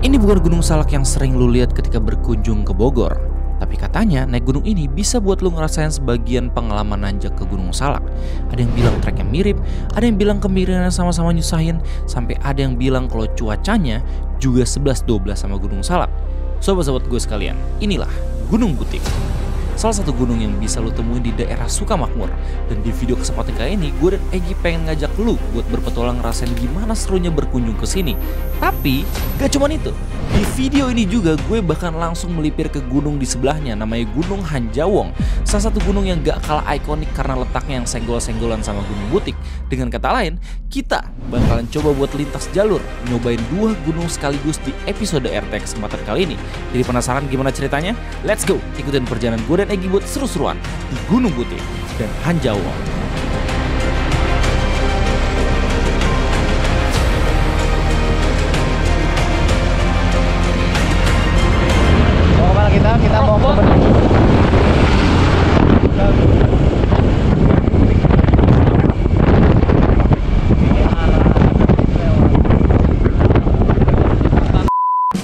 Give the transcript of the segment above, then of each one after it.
Ini bukan Gunung Salak yang sering lu lihat ketika berkunjung ke Bogor. Tapi katanya naik gunung ini bisa buat lu ngerasain sebagian pengalaman nanjak ke Gunung Salak. Ada yang bilang treknya mirip, ada yang bilang kemiringannya sama-sama nyusahin, sampai ada yang bilang kalau cuacanya juga 11-12 sama Gunung Salak. Sobat-sobat gue sekalian, inilah Gunung Butik. Salah satu gunung yang bisa lo temuin di daerah Sukamakmur. Dan di video kesempatan kali ini, gue dan Egy pengen ngajak lu buat berpetualang ngerasain gimana serunya berkunjung ke sini. Tapi, gak cuma itu. Di video ini juga gue bahkan langsung melipir ke gunung di sebelahnya, namanya Gunung Hanjawong. Salah satu gunung yang gak kalah ikonik karena letaknya yang senggol-senggolan sama Gunung Butik. Dengan kata lain, kita bakalan coba buat lintas jalur, nyobain 2 gunung sekaligus di episode RT kesempatan kali ini. Jadi penasaran gimana ceritanya? Let's go! Ikutin perjalanan gue dan Egy buat seru-seruan di Gunung Butik dan Hanjawong. Kita mau ke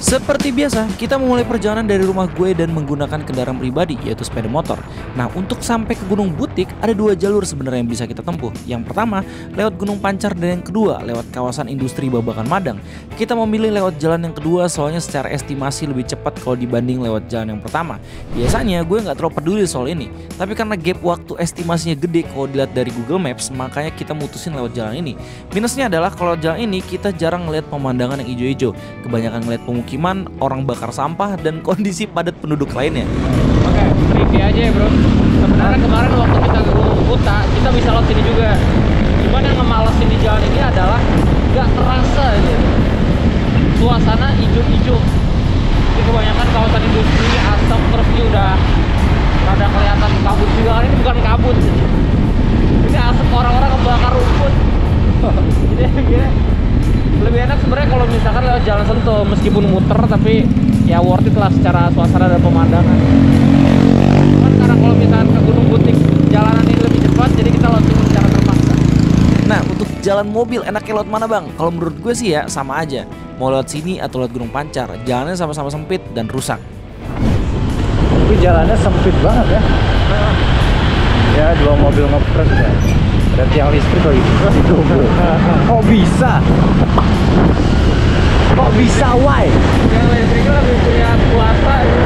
Seperti biasa, kita memulai perjalanan dari rumah gue dan menggunakan kendaraan pribadi, yaitu sepeda motor. Nah, untuk sampai ke Gunung Butik, ada 2 jalur sebenarnya yang bisa kita tempuh. Yang pertama, lewat Gunung Pancar, dan yang kedua, lewat kawasan industri Babakan Madang. Kita memilih lewat jalan yang kedua, soalnya secara estimasi lebih cepat kalau dibanding lewat jalan yang pertama. Biasanya gue nggak terlalu peduli soal ini, tapi karena gap waktu estimasinya gede kalau dilihat dari Google Maps, makanya kita mutusin lewat jalan ini. Minusnya adalah kalau jalan ini kita jarang ngeliat pemandangan yang hijau-hijau, kebanyakan ngeliat pemukiman, orang bakar sampah, dan kondisi padat penduduk lainnya. Oke, tricky aja ya bro. Sebenarnya kemarin waktu kita ke Gunung Kuta, kita bisa lewat sini juga. Cuman yang ngemalesin di jalan ini adalah gak terasa aja suasana hijau-hijau. Jadi kebanyakan kawasan industri, asap, terus ini udah rada kelihatan kabut juga. Ini bukan kabut, ini asap orang-orang ngebakar rumput. Jadi gini, lebih enak sebenarnya kalau misalkan lewat jalan Sentul, meskipun muter tapi ya worth it lah secara suasana dan pemandangan. Cuman karena kalau misalkan ke Gunung Butik jalanan ini lebih cepat, jadi kita lewat sini secara terpaksa. Nah, untuk jalan mobil enaknya lewat mana bang? Kalau menurut gue sih ya sama aja, mau lewat sini atau lewat Gunung Pancar, jalannya sama-sama sempit dan rusak. Tapi jalannya sempit banget ya. Ya 2 mobil ngepres ya. Ada tiang listrik lagi. Kok bisa? Kok bisa, why? Tiang listrik lebih punya kuasa ya.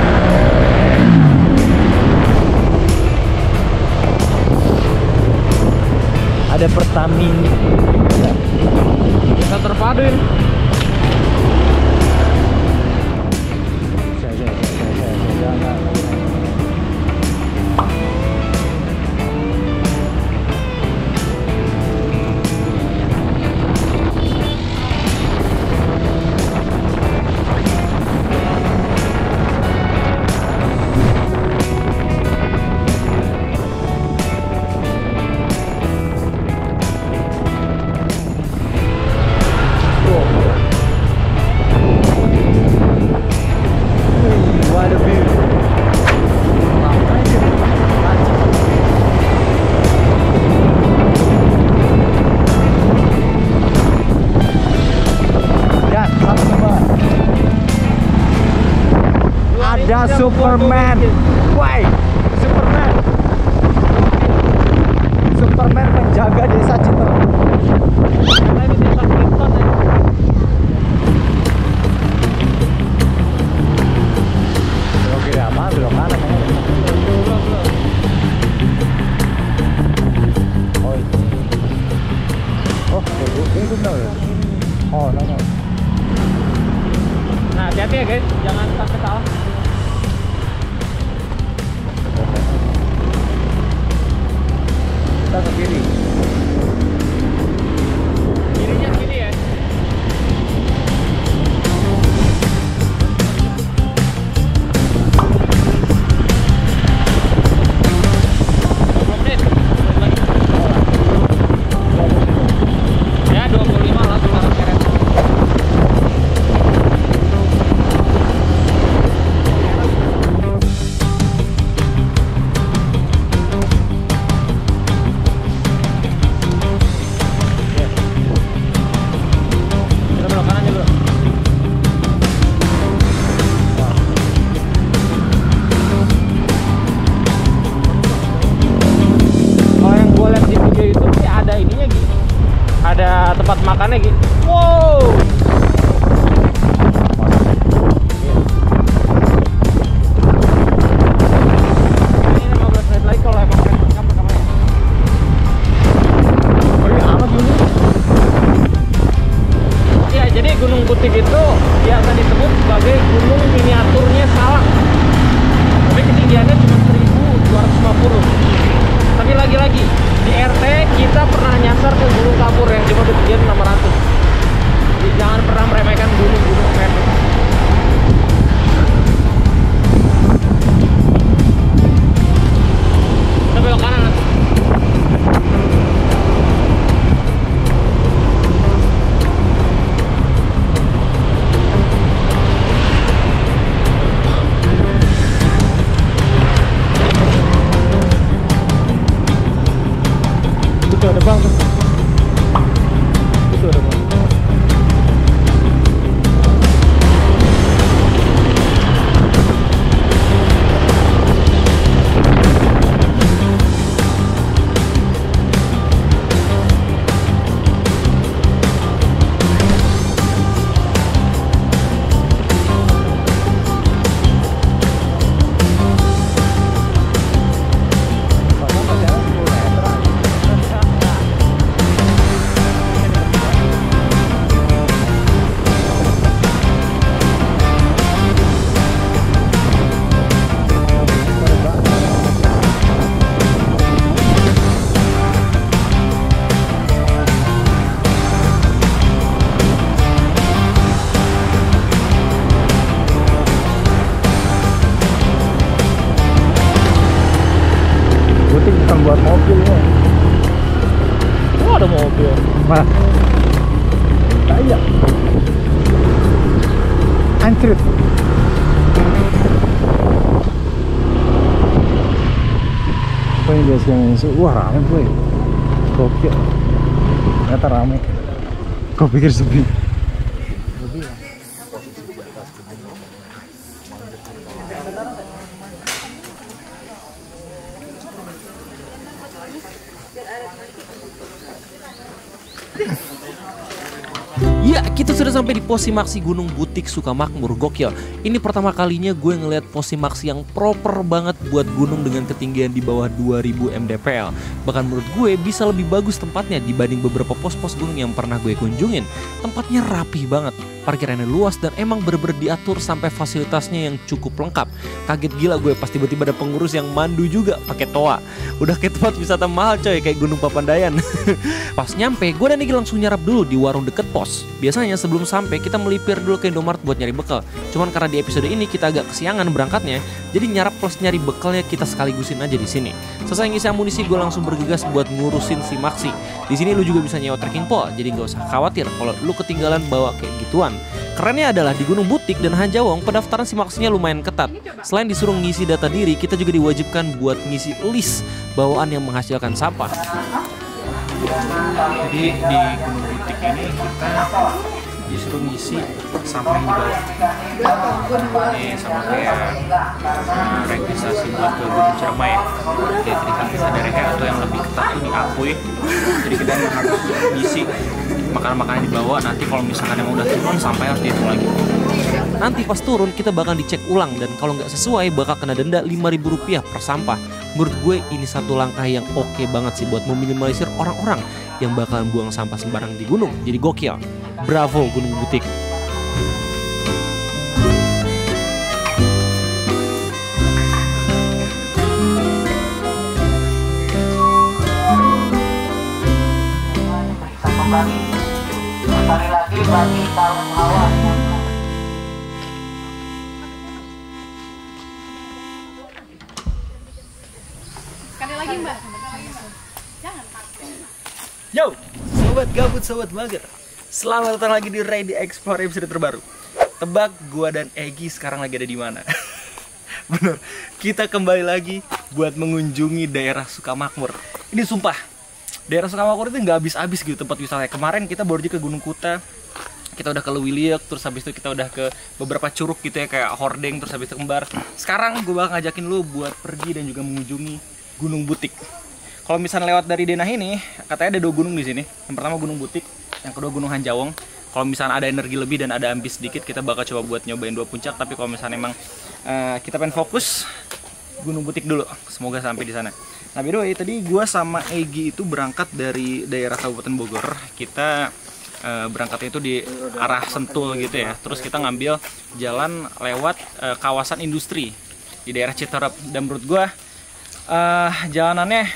Ada Pertamina. Kita terpadu ini. Ada Superman. Why? Superman. Superman penjaga desa Citra. Karena ini desa Krypton ya. Belok kiri apa? Belok kanan ya. Oh itu. Oh, itu benar. Oh, no. Nah, hati-hati ya guys, jangan sampai salah. Kita ke kiri. Kirinya kiri ya. Ya 25 lah sekarang keren. makannya gitu. Wow. Ini 15 menit lagi kalau emang rekam rekamannya. Ya, jadi Gunung Butik itu biasa disebut sebagai gunung miniaturnya Salak. Tapi ketinggiannya cuma 1250. Tapi lagi-lagi di RT kita pernah nyasar ke Gunung Kapur yang cuma ketinggian 600. Jadi jangan pernah meremehkan gunung-gunung pendek. Kita belok kanan nanti. Itu ada bang tuh. Itu ada bang. Butik bukan buat mobilnya. Oh, ada mobil. Mana? Iya. Anjrit. Apa yang guys yang ini? Wah rame boy. Gokil. Ternyata rame. Kau pikir sepi? Ya, kita sudah sampai di Posimaksi Gunung Butik Sukamakmur. Gokil. Ini pertama kalinya gue ngeliat Posimaksi yang proper banget buat gunung dengan ketinggian di bawah 2000 mdpl. Bahkan menurut gue bisa lebih bagus tempatnya dibanding beberapa pos-pos gunung yang pernah gue kunjungin. Tempatnya rapih banget, parkirannya luas dan emang bener-bener diatur sampai fasilitasnya yang cukup lengkap. Kaget gila gue pas tiba-tiba ada pengurus yang mandu juga pakai toa. Udah kayak tempat wisata mahal coy, kayak Gunung Papandayan. Pas nyampe, gue dan Niki langsung nyarap dulu di warung deket pos. Biasanya sebelum sampai kita melipir dulu ke Indomaret buat nyari bekal. Cuman karena di episode ini kita agak kesiangan berangkatnya, jadi nyarap plus nyari bekalnya kita sekaligusin aja di sini. Selesai ngisi amunisi, gue langsung bergegas buat ngurusin si Maksi. Di sini lu juga bisa nyewa trekking pole, jadi nggak usah khawatir kalau lu ketinggalan bawa kayak gituan. Kerennya adalah di Gunung Butik dan Hanjawong pendaftaran si Maksinya lumayan ketat. Selain disuruh ngisi data diri, kita juga diwajibkan buat ngisi list bawaan yang menghasilkan sampah. Jadi di Gunung Butik ini kita disuruh ngisi sampah yang dibawa. Ini sama kayak registrasi buat ke Gunung Ciremai. Kayak tadi kita sadar kayak atau yang lebih ketat tuh diakui. Jadi kita harus ngisi makanan-makanan dibawa. Nanti kalau misalkan emang udah turun sampai harus dihitung lagi. Nanti pas turun kita bakal dicek ulang dan kalau nggak sesuai bakal kena denda Rp5.000 per sampah. Menurut gue ini satu langkah yang oke banget sih buat meminimalisir orang-orang yang bakalan buang sampah sembarang di gunung. Jadi gokil. Bravo Gunung Butik. Sekali lagi bagi kaum hawa. Sekali lagi Mbak. Jangan takut. Yo, sobat gabut, sobat mager. Selamat datang lagi di Ready Explore episode terbaru. Tebak gua dan Egi sekarang lagi ada di mana? Bener, kita kembali lagi buat mengunjungi daerah Sukamakmur. Ini sumpah, daerah Sukamakmur itu nggak habis-habis gitu tempat wisata. Kemarin kita baru aja ke Gunung Kuta, kita udah ke Lewiliuk, terus habis itu kita udah ke beberapa curug gitu ya kayak Hordeng, terus habis itu Kembar. Sekarang gue bakal ngajakin lu buat pergi dan juga mengunjungi Gunung Butik. Kalau misalnya lewat dari Denah ini, katanya ada 2 gunung di sini. Yang pertama Gunung Butik, yang kedua Gunung Hanjawong. Kalau misalnya ada energi lebih dan ada ambis sedikit, kita bakal coba buat nyobain 2 puncak. Tapi kalau misalnya emang kita pengen fokus Gunung Butik dulu, semoga sampai di sana. Nah, by the way, tadi gua sama Egi itu berangkat dari daerah Kabupaten Bogor. Kita berangkatnya itu di arah Sentul gitu ya. Terus kita ngambil jalan lewat kawasan industri di daerah Citerep. Dan menurut gua jalanannya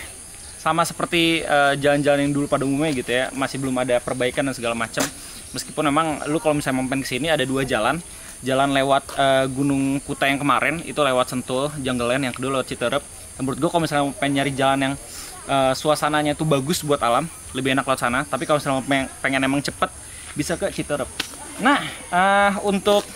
sama seperti jalan-jalan yang dulu pada umumnya gitu ya. Masih belum ada perbaikan dan segala macam. Meskipun memang lu kalau misalnya mau pengen kesini ada 2 jalan. Jalan lewat Gunung Kuta yang kemarin itu lewat Sentul, Jungle Land, yang kedua lewat Citerep. Menurut gue kalau misalnya pengen nyari jalan yang suasananya tuh bagus buat alam, lebih enak lewat sana. Tapi kalau misalnya pengen emang cepet, bisa ke Citerep. Nah, untuk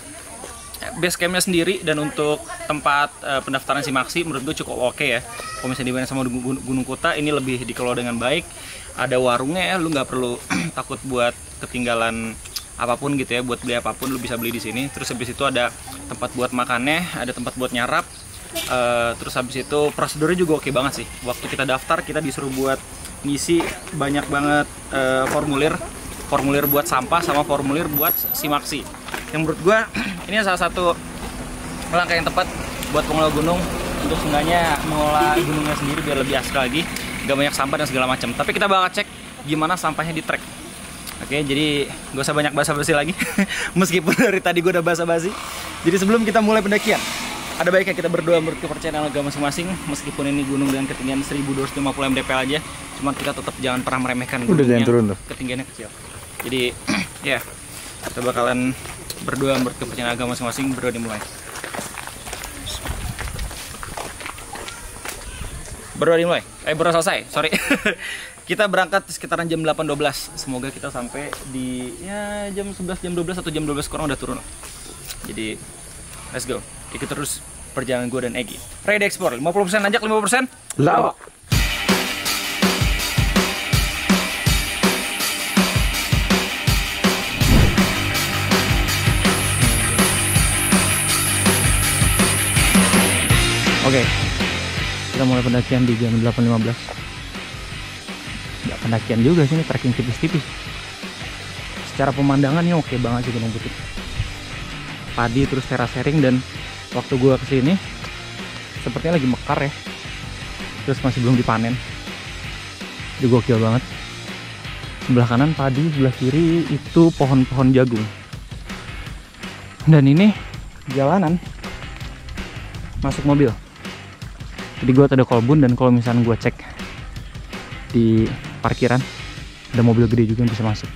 base campnya sendiri dan untuk tempat pendaftaran Simaksi menurut gue cukup oke ya. Kalau misalnya dibanding sama Gunung Kuta, ini lebih dikelola dengan baik. Ada warungnya ya, lu nggak perlu takut buat ketinggalan apapun gitu ya, buat beli apapun lu bisa beli di sini. Terus habis itu ada tempat buat makannya, ada tempat buat nyarap. Terus habis itu prosedurnya juga oke banget sih. Waktu kita daftar kita disuruh buat ngisi banyak banget formulir buat sampah sama formulir buat Simaksi. Yang menurut gua ini salah satu langkah yang tepat buat pengelola gunung untuk seenggaknya mengelola gunungnya sendiri biar lebih asri lagi, gak banyak sampah dan segala macam. Tapi kita bakal cek gimana sampahnya di trek. Oke, jadi gak usah banyak basa-basi lagi. Meskipun dari tadi gue udah basa-basi. Jadi sebelum kita mulai pendakian, ada baiknya kita berdoa menurut kepercayaan agama masing-masing. Meskipun ini gunung dengan ketinggian 1250 mdpl aja, cuman kita tetap jangan pernah meremehkan gunung yang ketinggiannya kecil. Jadi ya, kita bakalan berdoa menurut kepercayaan agama masing-masing. Berdoa dimulai. Berdoa selesai, sorry. Kita berangkat sekitaran jam 8.12. Semoga kita sampai di ya jam 11, jam 12 atau jam 12 kurang udah turun. Jadi let's go. Ikut terus perjalanan gue dan Egi. Ready Explore, 50% nanjak, 50% lawak. Oke. Kita mulai pendakian di jam 8.15. Nggak pendakian juga sih, ini trekking tipis-tipis. Secara pemandangannya oke banget sih Gunung Butik. Padi terus terasering, dan waktu gua kesini sepertinya lagi mekar ya. Terus masih belum dipanen. Jadi gokil banget. Sebelah kanan padi, sebelah kiri itu pohon-pohon jagung. Dan ini jalanan masuk mobil. Jadi gue ada kolbun, dan kalau misalnya gue cek di parkiran ada mobil gede juga yang bisa masuk.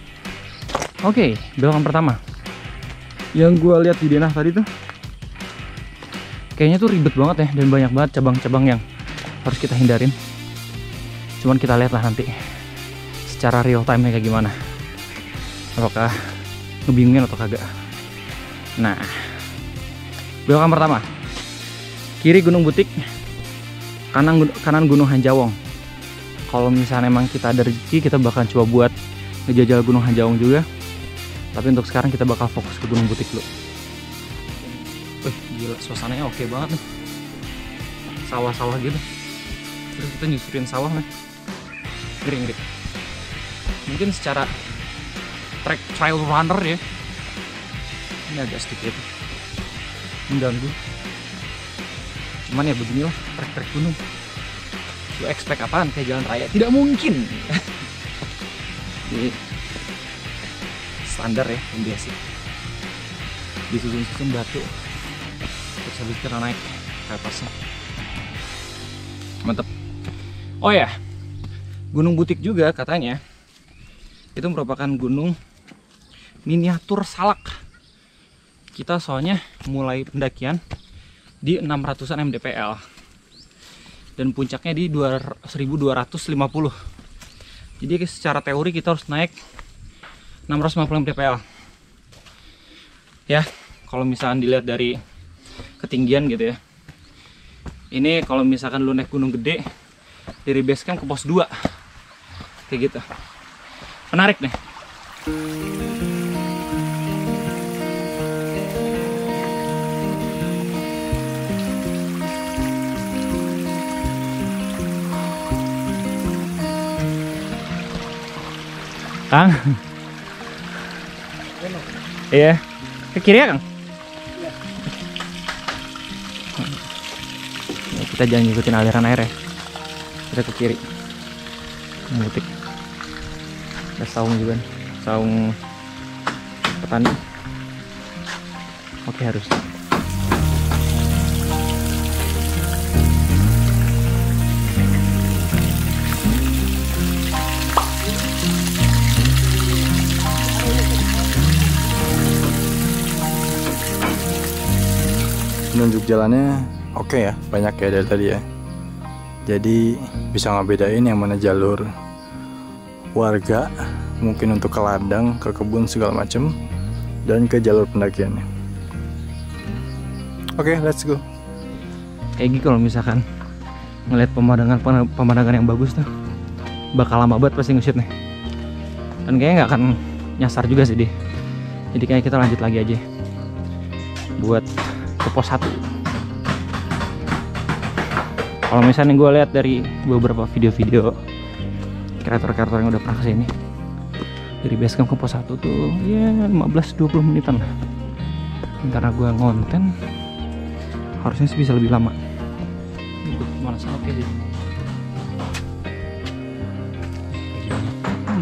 Oke, belokan pertama yang gue lihat di denah tadi tuh kayaknya tuh ribet banget ya, dan banyak banget cabang-cabang yang harus kita hindarin. Cuman kita lihat lah nanti secara real time nya kayak gimana, apakah ngebingungin atau kagak. Nah, belokan pertama kiri Gunung Butik, kanan Gunung Hanjawong. Kalau misalnya emang kita ada rezeki, kita bakal coba buat ngejajal Gunung Hanjawong juga. Tapi untuk sekarang kita bakal fokus ke Gunung Butik dulu. Wih, gila, suasananya oke banget nih. Sawah-sawah gitu. Terus kita nyusurin sawah nih. Ngeri-ngeri. Mungkin secara trail runner ya, ini agak sedikit mengganggu. Cuman ya beginilah trek-trek gunung. Lu expect apaan kayak jalan raya? Tidak mungkin. Jadi standar ya, yang biasa. Disusun-susun batu. Terus habis kita naik ke atasnya. Mantap. Oh ya, Gunung Butik juga katanya itu merupakan gunung miniatur Salak. Kita soalnya mulai pendakian di 600-an mdpl dan puncaknya di 1250. Jadi secara teori kita harus naik 650 mdpl ya. Kalau misalkan dilihat dari ketinggian gitu ya, ini kalau misalkan lu naik gunung gede dari base camp ke pos 2 kayak gitu, menarik nih. Kang, Iya. Ke kiri ya, Kang? Kita jangan ngikutin aliran air ya. Kita ke kiri. Butik. Ada saung juga nih. Saung petani. Oke, harus. Penunjuk jalannya oke ya, banyak ya dari tadi ya. Jadi bisa ngebedain yang mana jalur warga, mungkin untuk ke ladang, ke kebun segala macem, dan ke jalur pendakiannya. Oke, let's go. Kayak gitu kalau misalkan ngeliat pemandangan yang bagus tuh, bakal lama banget pasti nge-shoot nih. Dan kayaknya nggak akan nyasar juga sih dia. Jadi kayak kita lanjut lagi aja buat ke pos 1. Kalau misalnya gue lihat dari beberapa video-video kreator-kreator yang udah pernah kesini, dari base camp ke pos 1 tuh ya 15-20 menitan lah. Karena gue ngonten harusnya sih bisa lebih lama. Untuk malas oke sih.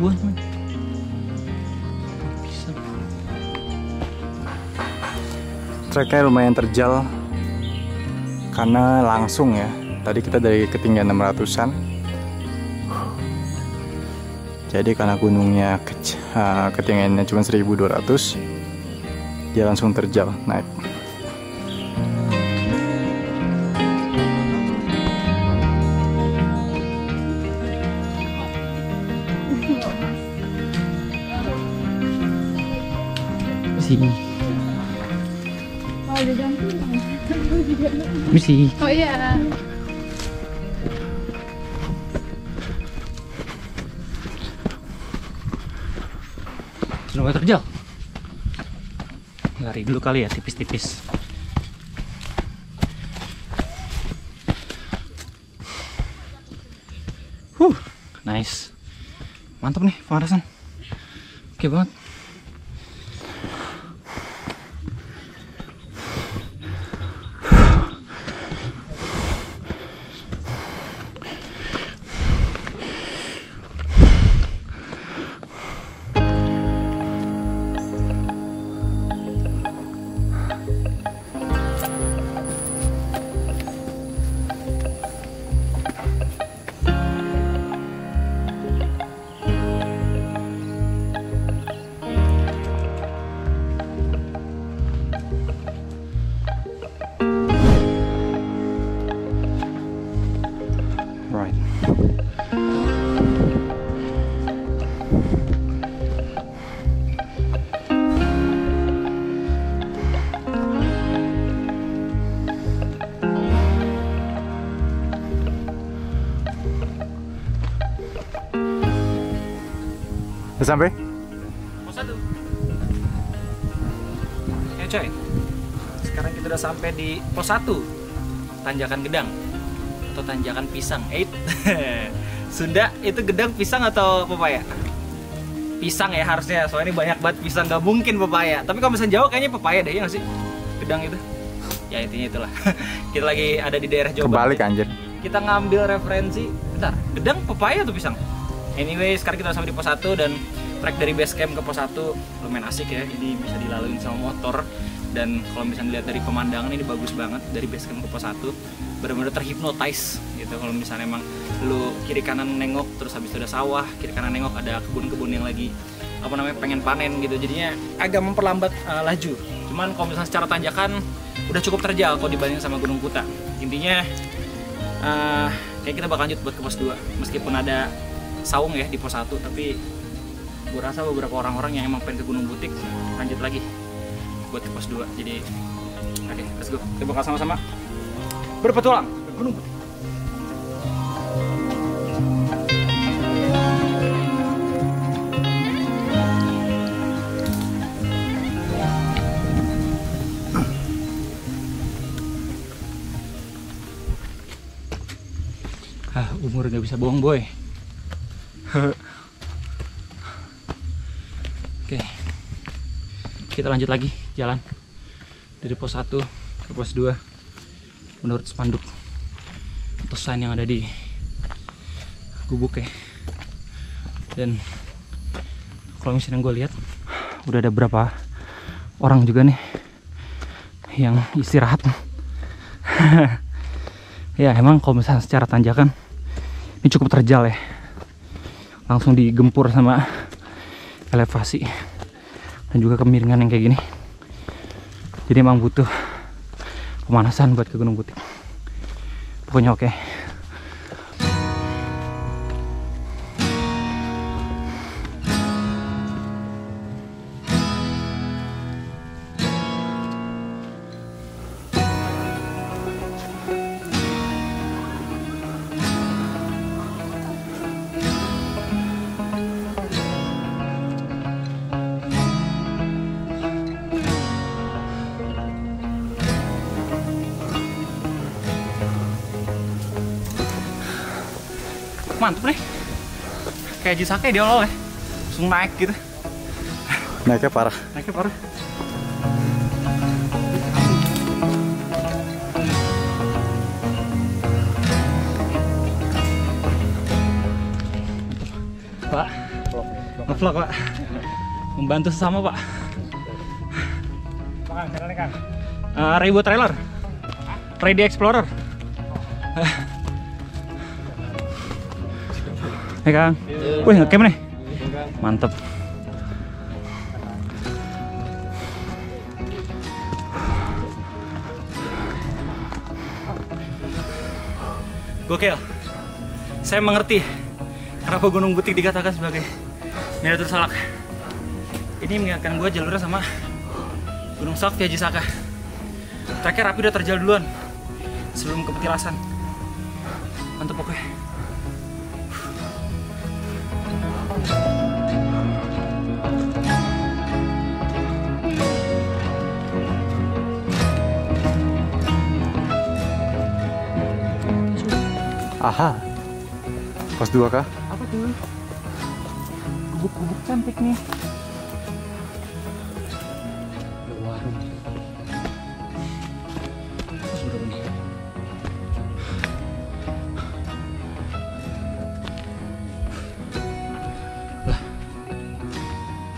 Buat man. Bisa. Treknya lumayan terjal karena langsung ya. Tadi kita dari ketinggian 600-an. Jadi karena gunungnya ketinggiannya cuma 1200, dia langsung terjal naik. Misi. Oh iya. Sudah terjal. Lari dulu kali ya, tipis-tipis. Nice. Mantap nih pemanasan. Oke banget. Right. Udah sampai? Pos 1. Ya coy. Sekarang kita udah sampai di pos 1. Tanjakan Gedang atau tanjakan pisang. Sunda itu gedang, pisang atau pepaya? Pisang ya harusnya, soalnya ini banyak banget pisang, nggak mungkin pepaya. Tapi kalau misalnya Jawa kayaknya pepaya deh, ya nggak sih? Gedang itu. Ya intinya itulah. Kita lagi ada di daerah Jawa Barat. Kebalik anjir. Kita ngambil referensi. Bentar, gedang, pepaya atau pisang? Anyway, sekarang kita udah sampai di pos 1 dan trek dari base camp ke pos 1 lumayan asik ya. Ini bisa dilalui sama motor. Dan kalau misalnya dilihat dari pemandangan ini bagus banget dari base camp ke pos 1. Benar-benar terhipnotis gitu. Kalau misalnya emang lu kiri kanan nengok, terus habis itu ada sawah, kiri kanan nengok ada kebun-kebun yang lagi apa namanya pengen panen gitu. Jadinya agak memperlambat laju. Cuman kalau misalnya secara tanjakan udah cukup terjal kalau dibanding sama Gunung Kuta. Intinya kayak kita bakal lanjut buat ke pos 2 meskipun ada saung ya di pos 1, tapi gue rasa beberapa orang-orang yang emang pengen ke Gunung Butik lanjut lagi buat ke pos 2. Jadi oke, let's go. Kita bakal sama-sama berpetualang ke Gunung Butik. Umur gak bisa bohong boy. Oke. Kita lanjut lagi jalan dari pos 1 ke pos 2 menurut spanduk atau sign yang ada di gubuk ya. Dan kalau misalnya gue lihat udah ada berapa orang juga nih yang istirahat. Ya emang kalau misalnya secara tanjakan ini cukup terjal ya, langsung digempur sama elevasi dan juga kemiringan yang kayak gini. Jadi emang butuh pemanasan buat ke Gunung Butik. Pokoknya oke. Mantep nih, kayak Jisake di awal ya, langsung naik gitu. Naiknya parah. Naiknya parah. Pak, ngevlog Pak, membantu sesama Pak. Kang, channelnya Kang. Rebo Trailer, Ready Explorer. Hai Kang, wih ngecam nih, mantep. Gokil, saya mengerti kenapa Gunung Butik dikatakan sebagai miniatur salak. Ini mengingatkan gue jalurnya sama Gunung Salak Via Jisaka. Terakhir rapi udah terjal duluan sebelum ke petilasan. Mantep pokoknya. Aha. Pos 2 kah? Apa tuh? Gubuk-gubuk cantik nih. Ada warung. Pos berapa nih? Lah,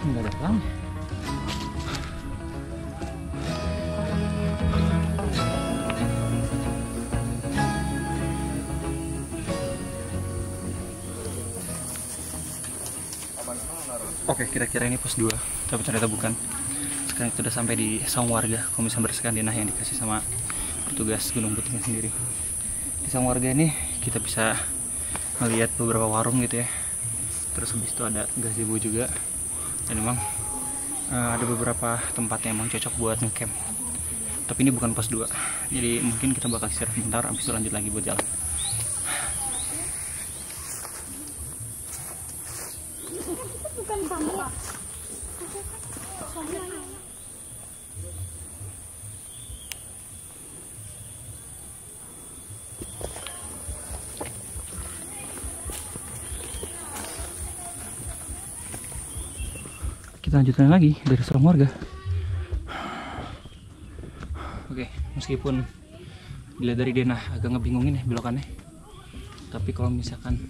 nggak ada pelang. Oke, kira-kira ini pos 2, tapi ternyata bukan. Sekarang kita udah sampai di saung warga, kalau misalnya berdasarkan denah yang dikasih sama petugas Gunung Butiknya sendiri. Di saung warga ini kita bisa melihat beberapa warung gitu ya. Terus habis itu ada gazebo juga. Dan memang ada beberapa tempat yang emang cocok buat ngecamp. Tapi ini bukan pos 2. Jadi mungkin kita bakal istirahat bentar, habis itu lanjut lagi buat jalan. Kita lanjutkan lagi dari saung warga. Oke, meskipun dilihat dari denah agak ngebingungin ya belokannya, tapi kalau misalkan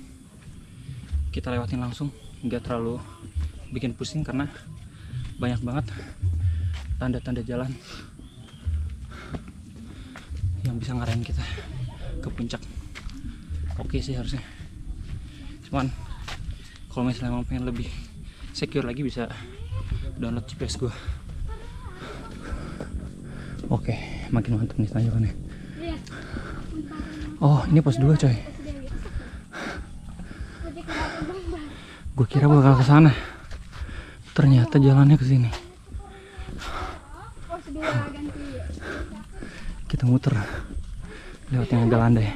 kita lewatin langsung nggak terlalu bikin pusing karena banyak banget tanda-tanda jalan yang bisa ngarahin kita ke puncak. Oke sih harusnya, cuman kalau misalnya emang pengen lebih secure lagi bisa download GPS gue. Oke, makin mantap nih tanjakannya. Oh, ini pos 2 coy. Gue kira bakal ke sana. Ternyata jalannya ke sini. Kita muter lewat yang agak landai.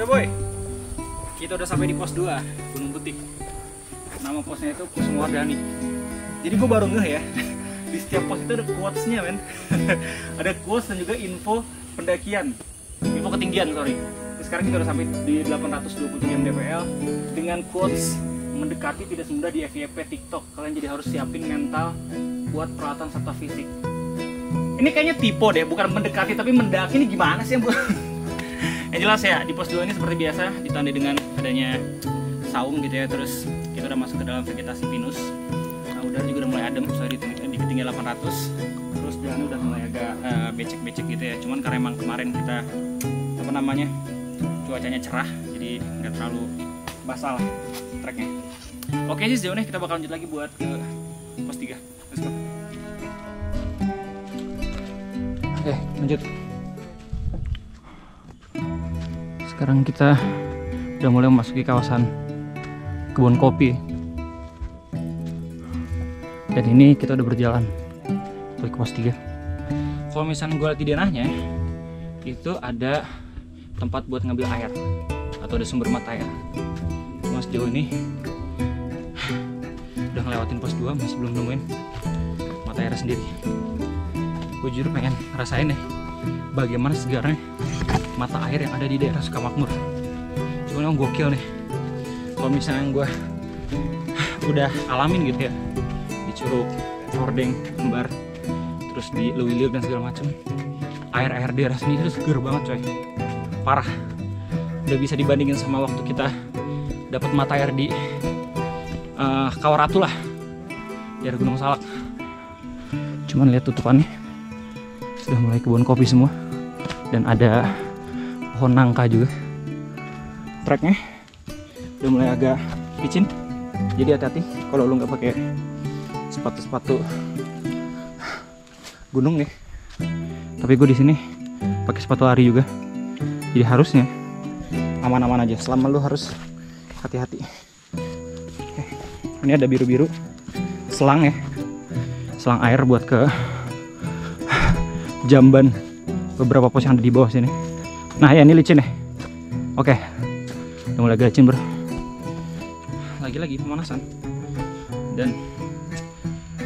Boy, kita udah sampai di pos 2 Gunung Butik. Nama posnya itu Pos Muardani. Jadi gue baru ngeh ya, di setiap pos itu ada quotes-nya men. Ada quotes dan juga info pendakian. Info info ketinggian, sorry. Sekarang kita udah sampai di 823 mdpl dengan quotes mendekati tidak semudah di FYP TikTok. Kalian jadi harus siapin mental buat peralatan serta fisik. Ini kayaknya tipe deh, bukan mendekati tapi mendaki. Ini gimana sih Bu? Yang jelas ya, di pos 2 ini seperti biasa ditandai dengan adanya saung gitu ya. Terus kita udah masuk ke dalam vegetasi pinus. Nah, udara juga udah mulai adem, soalnya di ketinggian 800. Terus jalan udah mulai agak becek-becek gitu ya. Cuman karena emang kemarin kita cuacanya cerah, jadi nggak terlalu basah lah treknya. Oke sih, sejauh ini kita bakal lanjut lagi buat ke pos 3. Let's go. Oke, lanjut. Sekarang kita udah mulai memasuki kawasan kebun kopi. Dan ini kita udah berjalan ke pos 3. Kalau misalnya gue lihat di denahnya, itu ada tempat buat ngambil air atau ada sumber mata air. Cuma sejauh ini udah ngelewatin pos 2, masih belum nemuin mata air sendiri. Gue jujur pengen ngerasain deh bagaimana segarnya mata air yang ada di daerah Sukamakmur. Cuma yang gokil nih, kalau misalnya gue udah alamin gitu ya di Curug, Hordeng, Kembar, terus di Lewiliuk dan segala macem, air-air daerah sini itu seger banget coy, parah. Udah bisa dibandingin sama waktu kita dapat mata air di Kawaratu lah, daerah Gunung Salak. Cuman lihat tutupannya sudah mulai kebun kopi semua, dan ada pohon nangka juga. Treknya udah mulai agak licin, jadi hati-hati kalau lu nggak pakai sepatu gunung nih. Tapi gue di sini pakai sepatu lari juga, jadi harusnya aman-aman aja. Selama lu harus hati-hati. Ini ada biru-biru selang ya, selang air buat ke jamban beberapa pos yang ada di bawah sini. Nah ya, ini licin ya. Oke, udah mulai agak licin bro. Lagi-lagi pemanasan. Dan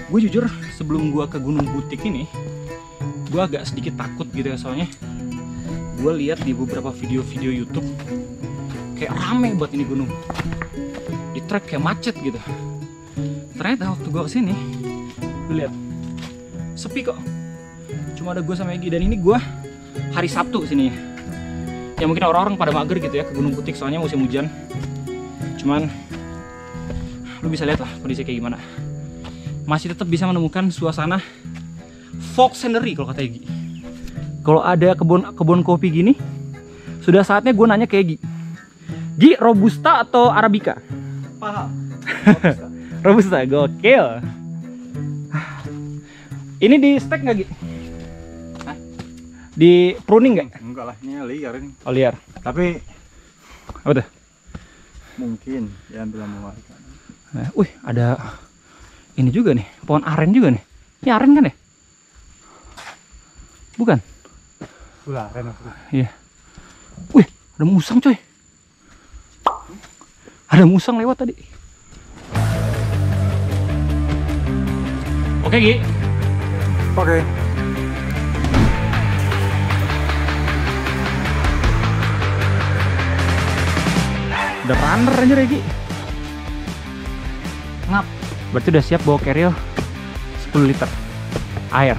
gue jujur sebelum gue ke Gunung Butik ini, gue agak sedikit takut gitu ya, soalnya gue lihat di beberapa video-video YouTube kayak rame buat ini gunung, di trek kayak macet gitu. Ternyata waktu gue kesini, gue lihat sepi kok, cuma ada gue sama Egi. Dan ini gue hari Sabtu kesininya. Ya mungkin orang-orang pada mager gitu ya ke Gunung Butik, soalnya musim hujan. Cuman lu bisa lihat lah kondisi kayak gimana. Masih tetap bisa menemukan suasana folk scenery kalau kata Egi. Kalau ada kebun kopi gini, sudah saatnya gue nanya ke Egi, Gi, Robusta atau Arabica? Paham. Robusta, gokil. Ini di stek nggak, Gi? Hah? Di pruning nggak? Enggak lah, ini liar ini. Oh liar. Tapi Apa tuh? mungkin diambil sama warga. Wih, ada ini juga nih, pohon aren juga nih. Ini aren kan ya? Bukan? Aren aku. Iya. Wih, ada musang coy. Ada musang lewat tadi. Oke, Gi. Oke. Udah runner aja Regi. Ngap. Berarti udah siap bawa carrier 10 liter air.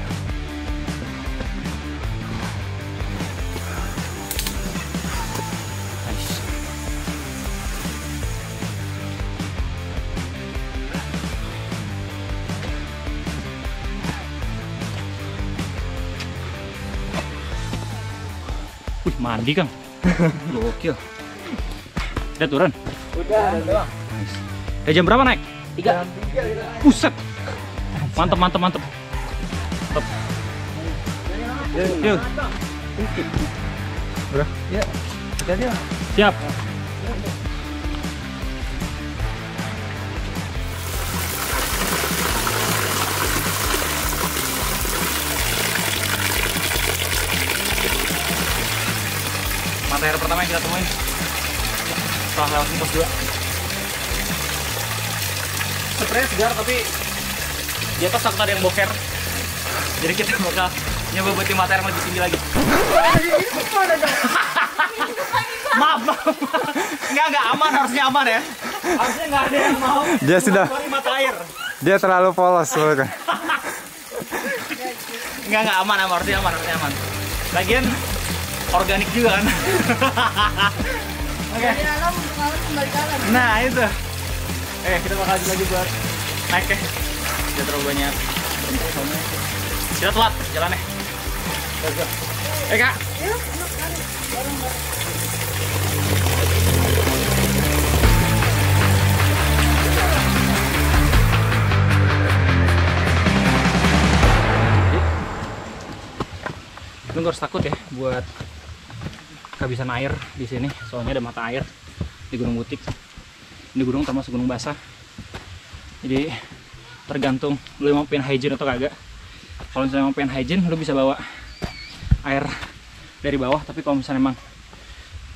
Nice. Wih, mandi Kang. Gokil. Udah turun? Udah Nice. Udah jam berapa naik? 3. Buset. Mantep, mantep, mantep. Mantep. Yuk. Bro. Ya. Jadi Siap. Mata air pertama yang kita temuin setelah lewatin pos 2. Sebenarnya segar, tapi di atas takut ada yang boker. Jadi kita bakal nyoba buatin mata air yang lebih tinggi lagi. Enggak aman, harusnya aman ya. Harusnya nggak ada yang mau. Dia sudah. Mata air. Dia terlalu polos soalnya. Enggak aman, harusnya aman. Lagian organik juga kan. Oke. Dari alam kembali ke alam. Nah itu. Kita bakal lagi buat naik ya. Tidak terlalu banyak. Kita telat jalannya. Let's go. Kak. Lu gak harus takut ya buat kehabisan air di sini, soalnya ada mata air di Gunung Butik. Ini gunung termasuk gunung basah, jadi tergantung lu mau pengen hygiene atau kagak. Kalau misalnya mau pengen hygiene, lu bisa bawa air dari bawah, tapi kalau misalnya emang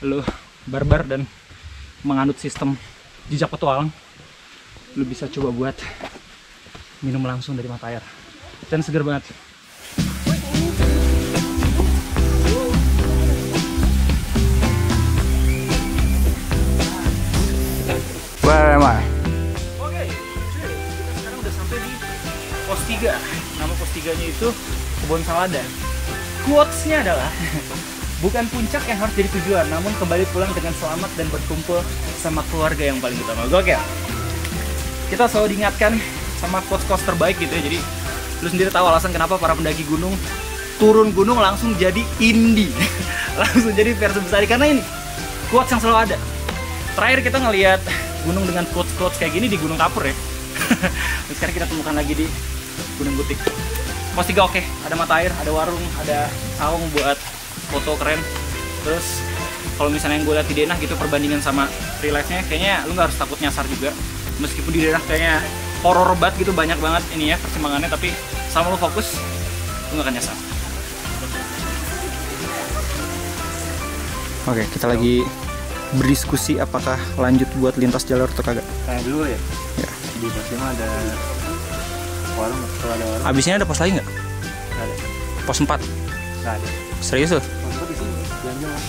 lu barbar dan menganut sistem jejak petualang, lu bisa coba buat minum langsung dari mata air dan seger banget. Where am I? Oke, kita sekarang udah sampai di pos 3. Nama pos 3-nya itu Kebun Salada. Quotes-nya adalah bukan puncak yang harus jadi tujuan, namun kembali pulang dengan selamat dan berkumpul sama keluarga yang paling utama. Gokil. Kita selalu diingatkan sama quotes-quotes terbaik gitu ya. Jadi lu sendiri tahu alasan kenapa para pendaki gunung turun gunung langsung jadi indie. Langsung jadi versi besar, karena ini quotes yang selalu ada. Terakhir kita ngelihat gunung dengan quotes kayak gini di Gunung Kapur ya. Terus sekarang kita temukan lagi di Gunung Butik. Pos 3 oke, ada mata air, ada warung, ada saung buat foto keren. Terus kalau misalnya yang gue lihat di Denah gitu perbandingan sama real life-nya, kayaknya lu nggak harus takut nyasar juga. Meskipun di Denah kayaknya horor banget gitu, banyak banget ini ya persimpangannya, tapi sama lu fokus, lu nggak akan nyasar. Oke, kita lagi berdiskusi apakah lanjut buat lintas jalur atau kagak. Tanya dulu ya. Ya. Di pos 5 ada warung, kalau ada warung. Abisnya ada pos lagi nggak? Nggak ada. Pos 4? Nggak ada. Serius tuh? Pos 4 di sini, jalan-jalan.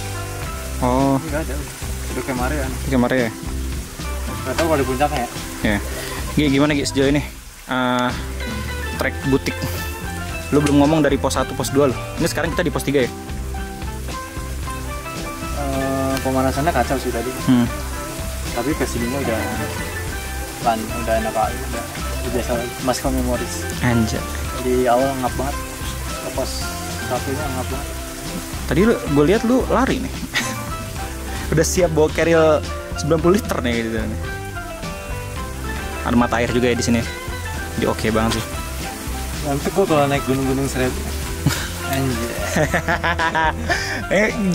Oh, Nggak ada. Udah kayak Marian. kemarin ya? Nggak tahu kalau di puncaknya ya. Ya. Gimana Gi sejauh ini? Trek Butik. Lu belum ngomong dari pos 1, pos 2 lo. Ini sekarang kita di pos 3 ya? Pemanasannya kacau sih tadi. Tapi kesininya udah enak kali, udah biasa mas memoris. Anjay. Di awal ngap banget, ke pos 1-nya ngap banget. Tadi gue lihat lu lari nih. Udah siap bawa carrier 90 liter nih gitu nih. Ada mata air juga ya di sini. Jadi oke banget sih. Nanti gua kalau naik gunung-gunung Seribu. Anjay.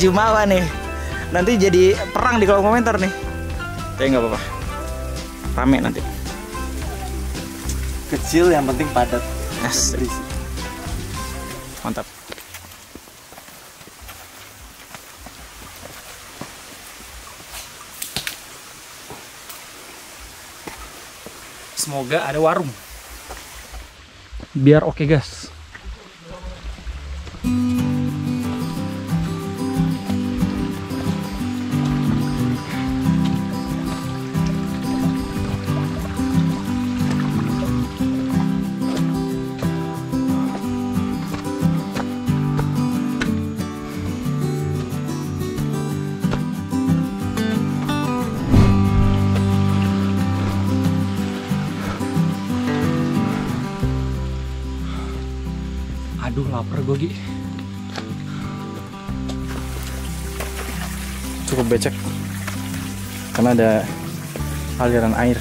Jumawa nih. Nanti jadi perang di kolom komentar nih. Tapi nggak apa-apa. Rame nanti. Kecil yang penting padat. Asik. Berisi. Mantap. Semoga ada warung. Biar oke guys. Aduh lapar gue Gi. Cukup becek karena ada aliran air.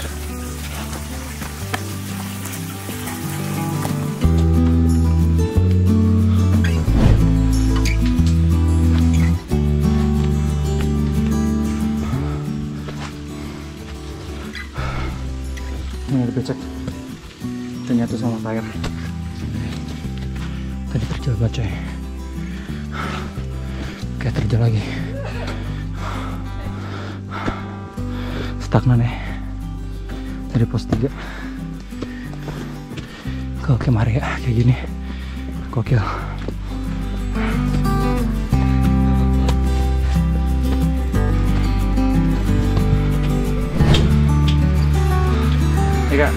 Ini ada becek. Ternyata sama air. Tadi terjal banget coy. Kayak terjal lagi. Stagnan ya. Dari pos 3 ke Kemaria kayak gini. Gokil. Ika.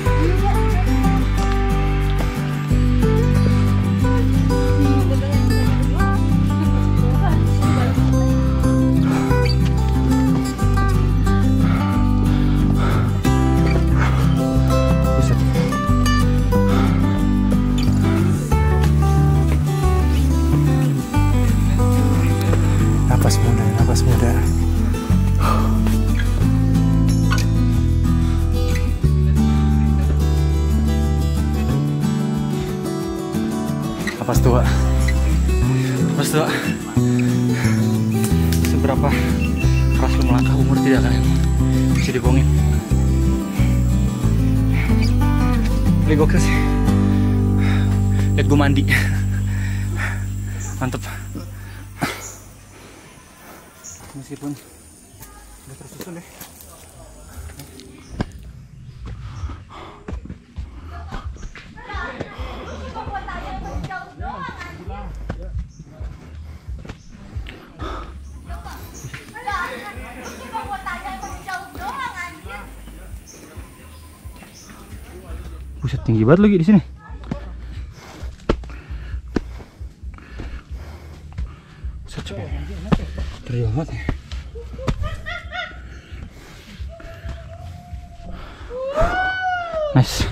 Napas muda. Napas tua. Seberapa keras lu melangkah, umur tidak akan bisa dibohongin. Ini gokil sih. Lihat gue mandi. Mantep. Meskipun udah tersusun deh. Buset, tinggi banget lagi di sini. Buset, coba. Terjauh banget ya. Nice.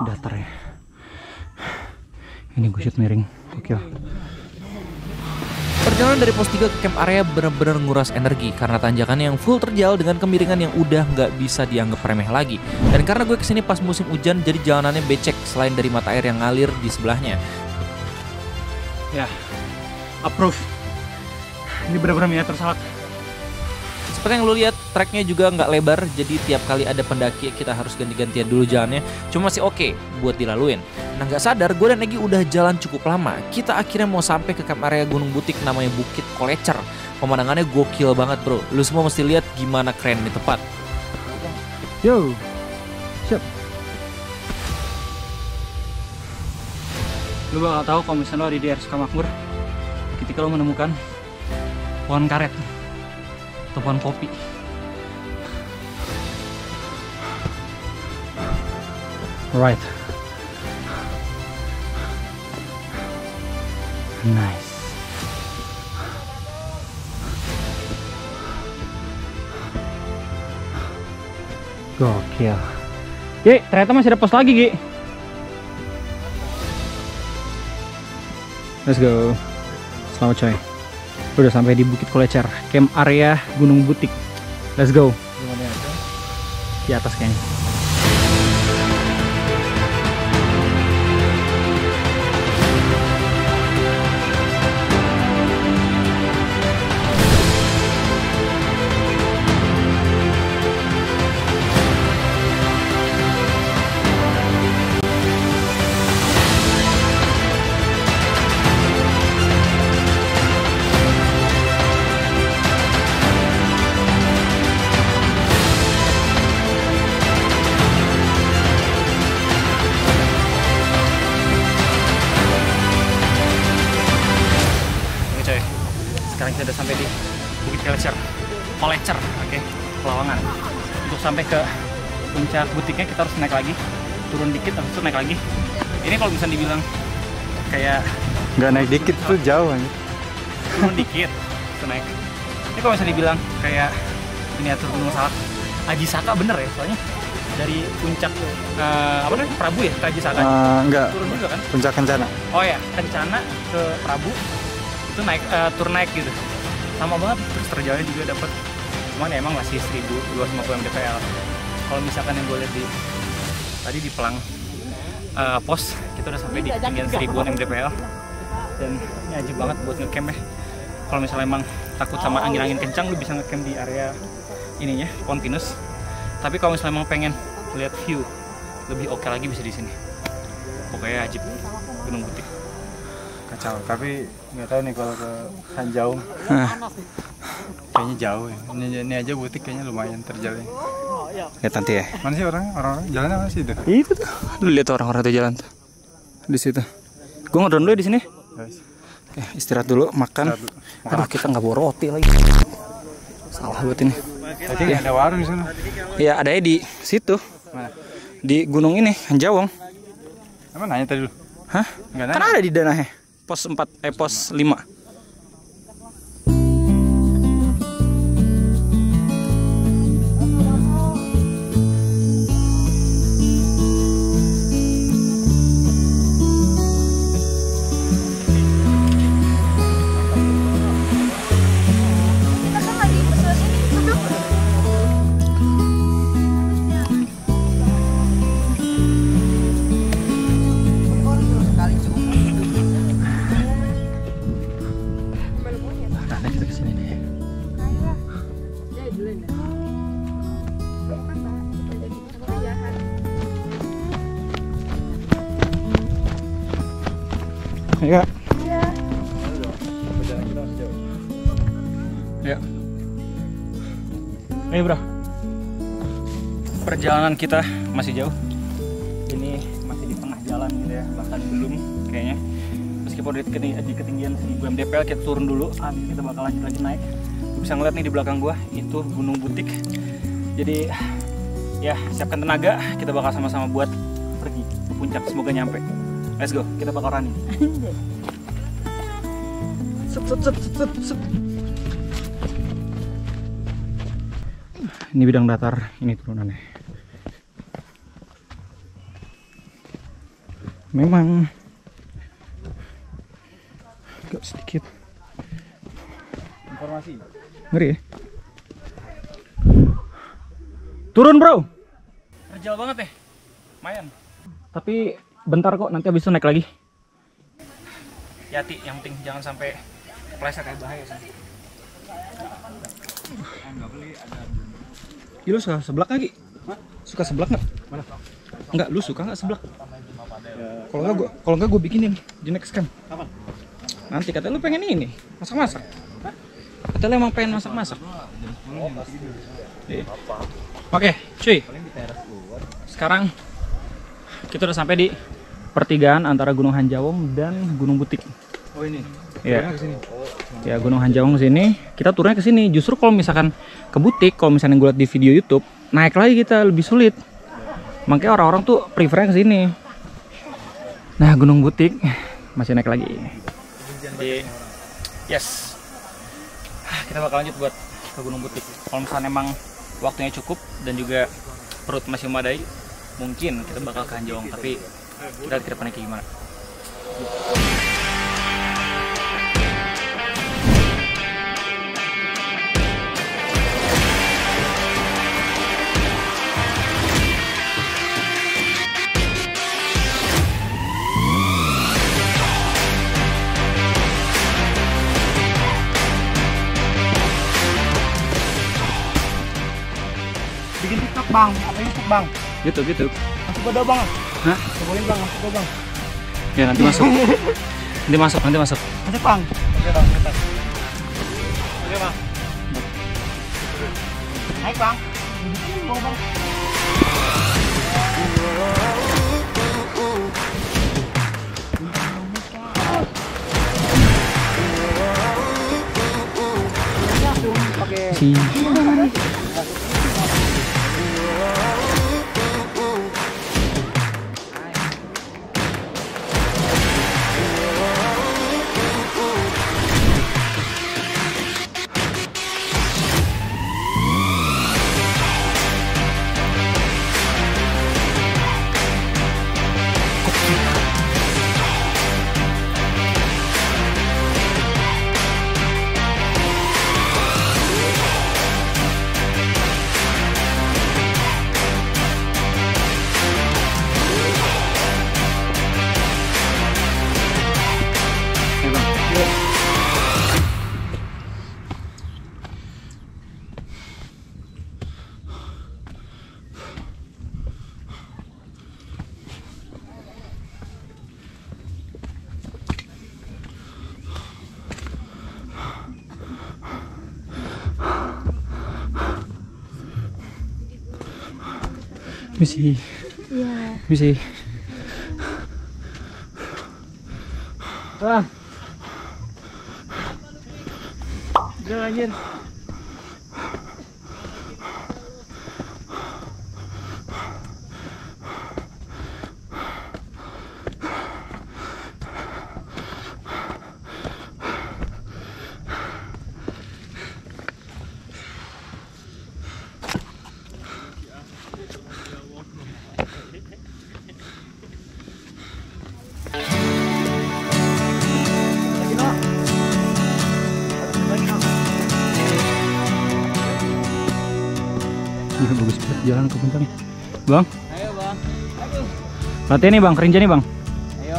Datar ya. Ini gue shoot miring. Oke. Perjalanan dari pos 3 ke camp area benar-benar nguras energi karena tanjakan yang full terjal dengan kemiringan yang udah nggak bisa dianggap remeh lagi. Dan karena gue kesini pas musim hujan, jadi jalanannya becek selain dari mata air yang ngalir di sebelahnya. Ya, approve. Ini benar-benar miniatur salak. Seperti yang lu lihat, treknya juga nggak lebar, jadi tiap kali ada pendaki kita harus ganti-gantian dulu jalannya. Cuma masih oke buat dilaluin. Nah nggak sadar, gue dan Egy udah jalan cukup lama. Kita akhirnya mau sampai ke camp area Gunung Butik namanya Bukit Kolecer. Pemandangannya gokil banget bro. Lu semua mesti lihat gimana keren ini tempat. Yo, siap. Lu bakal tahu kalau misalnya lo ada di daerah Sukamakmur ketika lo menemukan pohon karet atau pohon kopi. Right. Nice. Gokil. Gi, ternyata masih ada pos lagi, Gi. Let's go. Selamat coy. Udah sampai di Bukit Kolecer, camp area Gunung Butik. Let's go. Di atas kayaknya. Sekarang kita udah sampai di Bukit Kolecer, oke, Pelawangan. Untuk sampai ke puncak butiknya kita harus naik lagi, turun dikit, habis itu naik lagi. Ini kalau misalnya dibilang kayak Nggak naik dikit tuh jauh aja. turun dikit, itu naik. Ini kalau misalnya dibilang kayak miniatur Gunung Salak, Aji Saka bener ya, soalnya dari puncak apa namanya Prabu ya, ke Aji Saka. Enggak. Turun juga kan? Puncak Kencana. Oh ya, Kencana ke Prabu itu naik tur naik gitu, sama banget. Terus terjalnya juga dapat, cuman ya emang masih 1250 mdpl. Kalau misalkan yang gue lihat di tadi di pelang pos, kita udah sampai di ketinggian 1000 mdpl, dan ini ajib banget buat ngecamp ya. Kalau misalnya emang takut sama angin-angin kencang, lu bisa ngecamp di area ininya Pohon Pinus. Tapi kalau misalnya emang pengen lihat view lebih oke lagi, bisa di sini. Pokoknya ajib Gunung Butik. Kacau, tapi nggak tahu nih kalau ke Hanjaung. Kayaknya jauh ya. Ini aja butik kayaknya lumayan terjalnya. Lihat nanti ya. Mana sih orang-orang? Jalannya mana sih itu? Itu tuh. Lu lihat orang-orang tuh jalan tuh. Di situ. Gue ngedrone dulu ya di sini. Istirahat dulu, makan. Aduh, kita nggak bawa roti lagi. Salah buat ini. Tadi ada warung di sana. Ya, ada di situ. Mana? Di gunung ini, Hanjawong. Emang nanya tadi dulu? Hah? Enggak Kan nanya. ada di Danahe. Pos 4, pos 5. Kita kan lagi pesawat ini duduk. Nah, kita kesini nih. Ya. Ya. Ayo bro. Perjalanan kita masih jauh. Ini masih di tengah jalan gitu ya, bahkan belum kayaknya. Meskipun di ketinggian 1000 mdpl kita turun dulu, habis kita bakal lanjut lagi naik. Bisa ngeliat nih di belakang gua itu Gunung Butik. Jadi ya siapkan tenaga, kita bakal sama-sama buat pergi ke puncak. Semoga nyampe. Let's go, kita bakal running. Set. Ini bidang datar, ini turunannya. Memang agak sedikit Informasi. ngeri ya. Turun bro. Terjal banget deh, lumayan. Tapi bentar kok, nanti habis itu naik lagi. Hati, yang penting jangan sampai kepleset, kayak bahaya sih. Ih, lu suka seblak lagi? Suka seblak nggak? Mana? Enggak, lu suka nggak seblak? Kalau nggak gue bikinin di next camp. Kapan? Nanti kata lu pengen ini masak-masak. Kata lu emang pengen masak-masak. Iya. Oke, cuy. Sekarang kita udah sampai di pertigaan antara Gunung Hanjawong dan Gunung Butik. Oh ini. Iya. Ya, Gunung Hanjawong sini. Kita turunnya ke sini. Justru kalau misalkan ke Butik, kalau misalnya gue lihat di video YouTube, naik lagi kita lebih sulit. Makanya orang-orang tuh prefernya ke sini. Nah, Gunung Butik masih naik lagi. Jadi, yes. Kita bakal lanjut buat ke Gunung Butik. Kalau misalnya emang waktunya cukup dan juga perut masih memadai, mungkin kita bakal ke Hanjawong. Tapi kita lihat ke depannya kayak gimana. Bikin TikTok bang, apa YouTube bang? YouTube. Masuk kode bang? Hah? Boleh bang, masuk kode bang. Ya, nanti masuk. Nanti masuk. Masuk bang. Oke bang, bentar. Oke bang. Naik bang. Mau bang. Si. Misi. Iya. Misi. Ah. Udah anjir. Iya bagus banget jalan ke puncaknya. Bang. Ayo bang. Aduh. Latihan nih bang, kerinja nih bang. Ayo.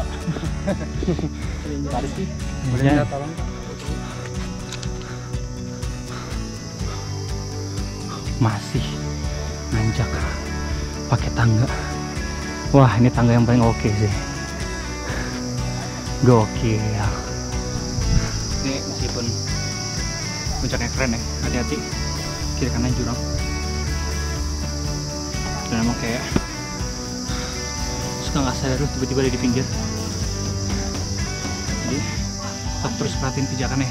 Boleh minta tolong? Masih nanjak pakai tangga. Wah ini tangga yang paling oke sih. Gokil. Ini meskipun puncaknya keren ya, hati-hati kiri kanan jurang. Dan emang kayak suka nggak sadar lu tiba-tiba ada di pinggir. Jadi tetap terus perhatiin pijakannya.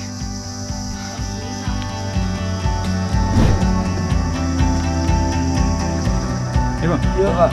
Ayo bang. Iya kak.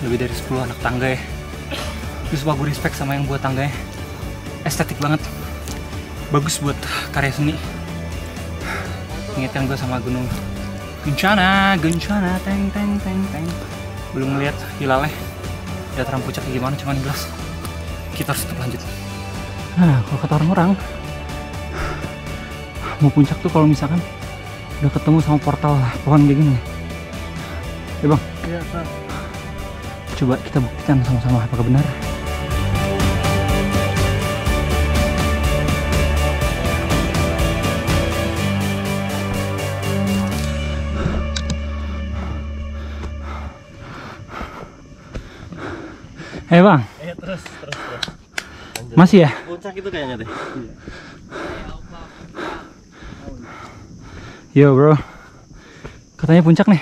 Lebih dari 10 anak tangga ya. Terus gue respect sama yang buat tangganya. Estetik banget. Bagus buat karya seni. Ingatkan gue sama gunung Gencana, teng teng teng teng. Belum ngeliat hilalnya. Dataran puncaknya gimana, cuman jelas kita harus tetap lanjut. Nah, kalau kata orang-orang mau puncak tuh kalau misalkan udah ketemu sama portal pohon kayak gini. Ya bang? Iya kak. Coba kita buktikan sama-sama apakah benar. Bang. Ayo terus. Masih ya? Puncak itu kayaknya deh. Yo bro, katanya puncak nih.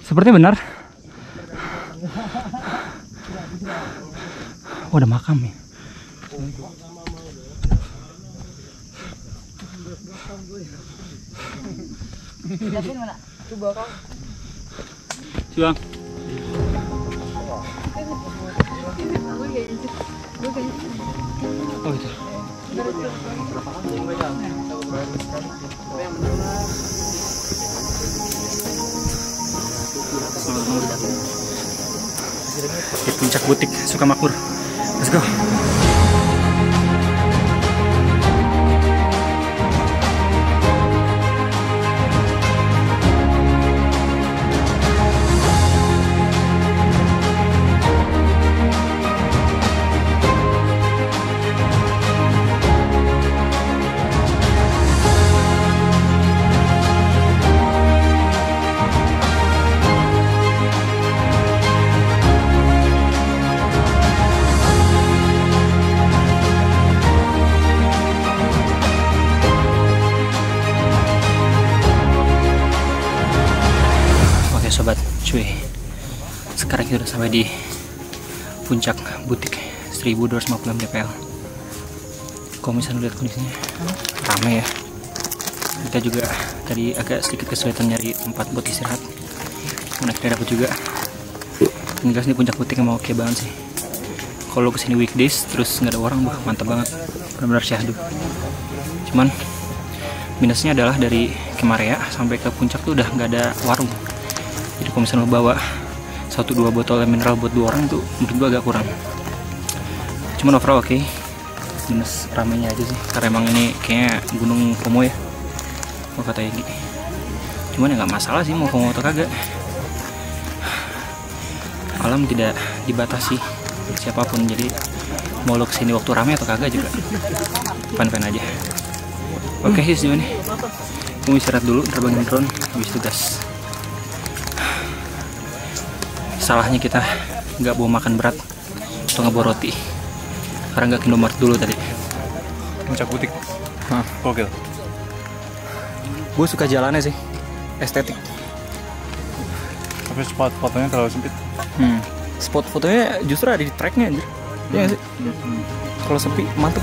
Sepertinya benar. Oh, ada makam ya. Davin mana? Tuh bakal. Bang. Oh itu. Di puncak butik Sukamakmur. Let's go. Sobat cuy, sekarang kita udah sampai di puncak butik 1250 mdpl. Kalau misalnya lihat kondisinya rame ya, kita juga tadi agak sedikit kesulitan nyari tempat buat istirahat, akhirnya dapet juga. Ini guys, ini puncak butik emang oke banget sih. Kalau kesini weekdays terus nggak ada orang, mantap banget, benar-benar syahdu. Cuman minusnya adalah dari Kemarea sampai ke puncak tuh udah nggak ada warung. Jadi kalau misalnya lo bawa 1-2 botol mineral buat 2 orang tuh menurut gua agak kurang. Cuman overall oke. Minus ramenya aja sih, karena emang ini kayaknya gunung FOMO ya, mau kata Egi. Cuman ya nggak masalah sih mau FOMO atau kagak. Alam tidak dibatasi siapapun, jadi mau lo kesini waktu rame atau kagak juga fan-fan aja. Oke sih sejauh ini gue istirahat dulu, terbangin drone, habis itu gas. Salahnya kita nggak bawa makan berat atau nggak bawa roti, karena nggak ke Indomaret dulu tadi. Puncak Butik. Gokil. Gue suka jalannya sih, estetik. Tapi spot fotonya terlalu sempit. Spot fotonya justru ada di tracknya anjir. Iya nggak sih? Kalau sepi mantep.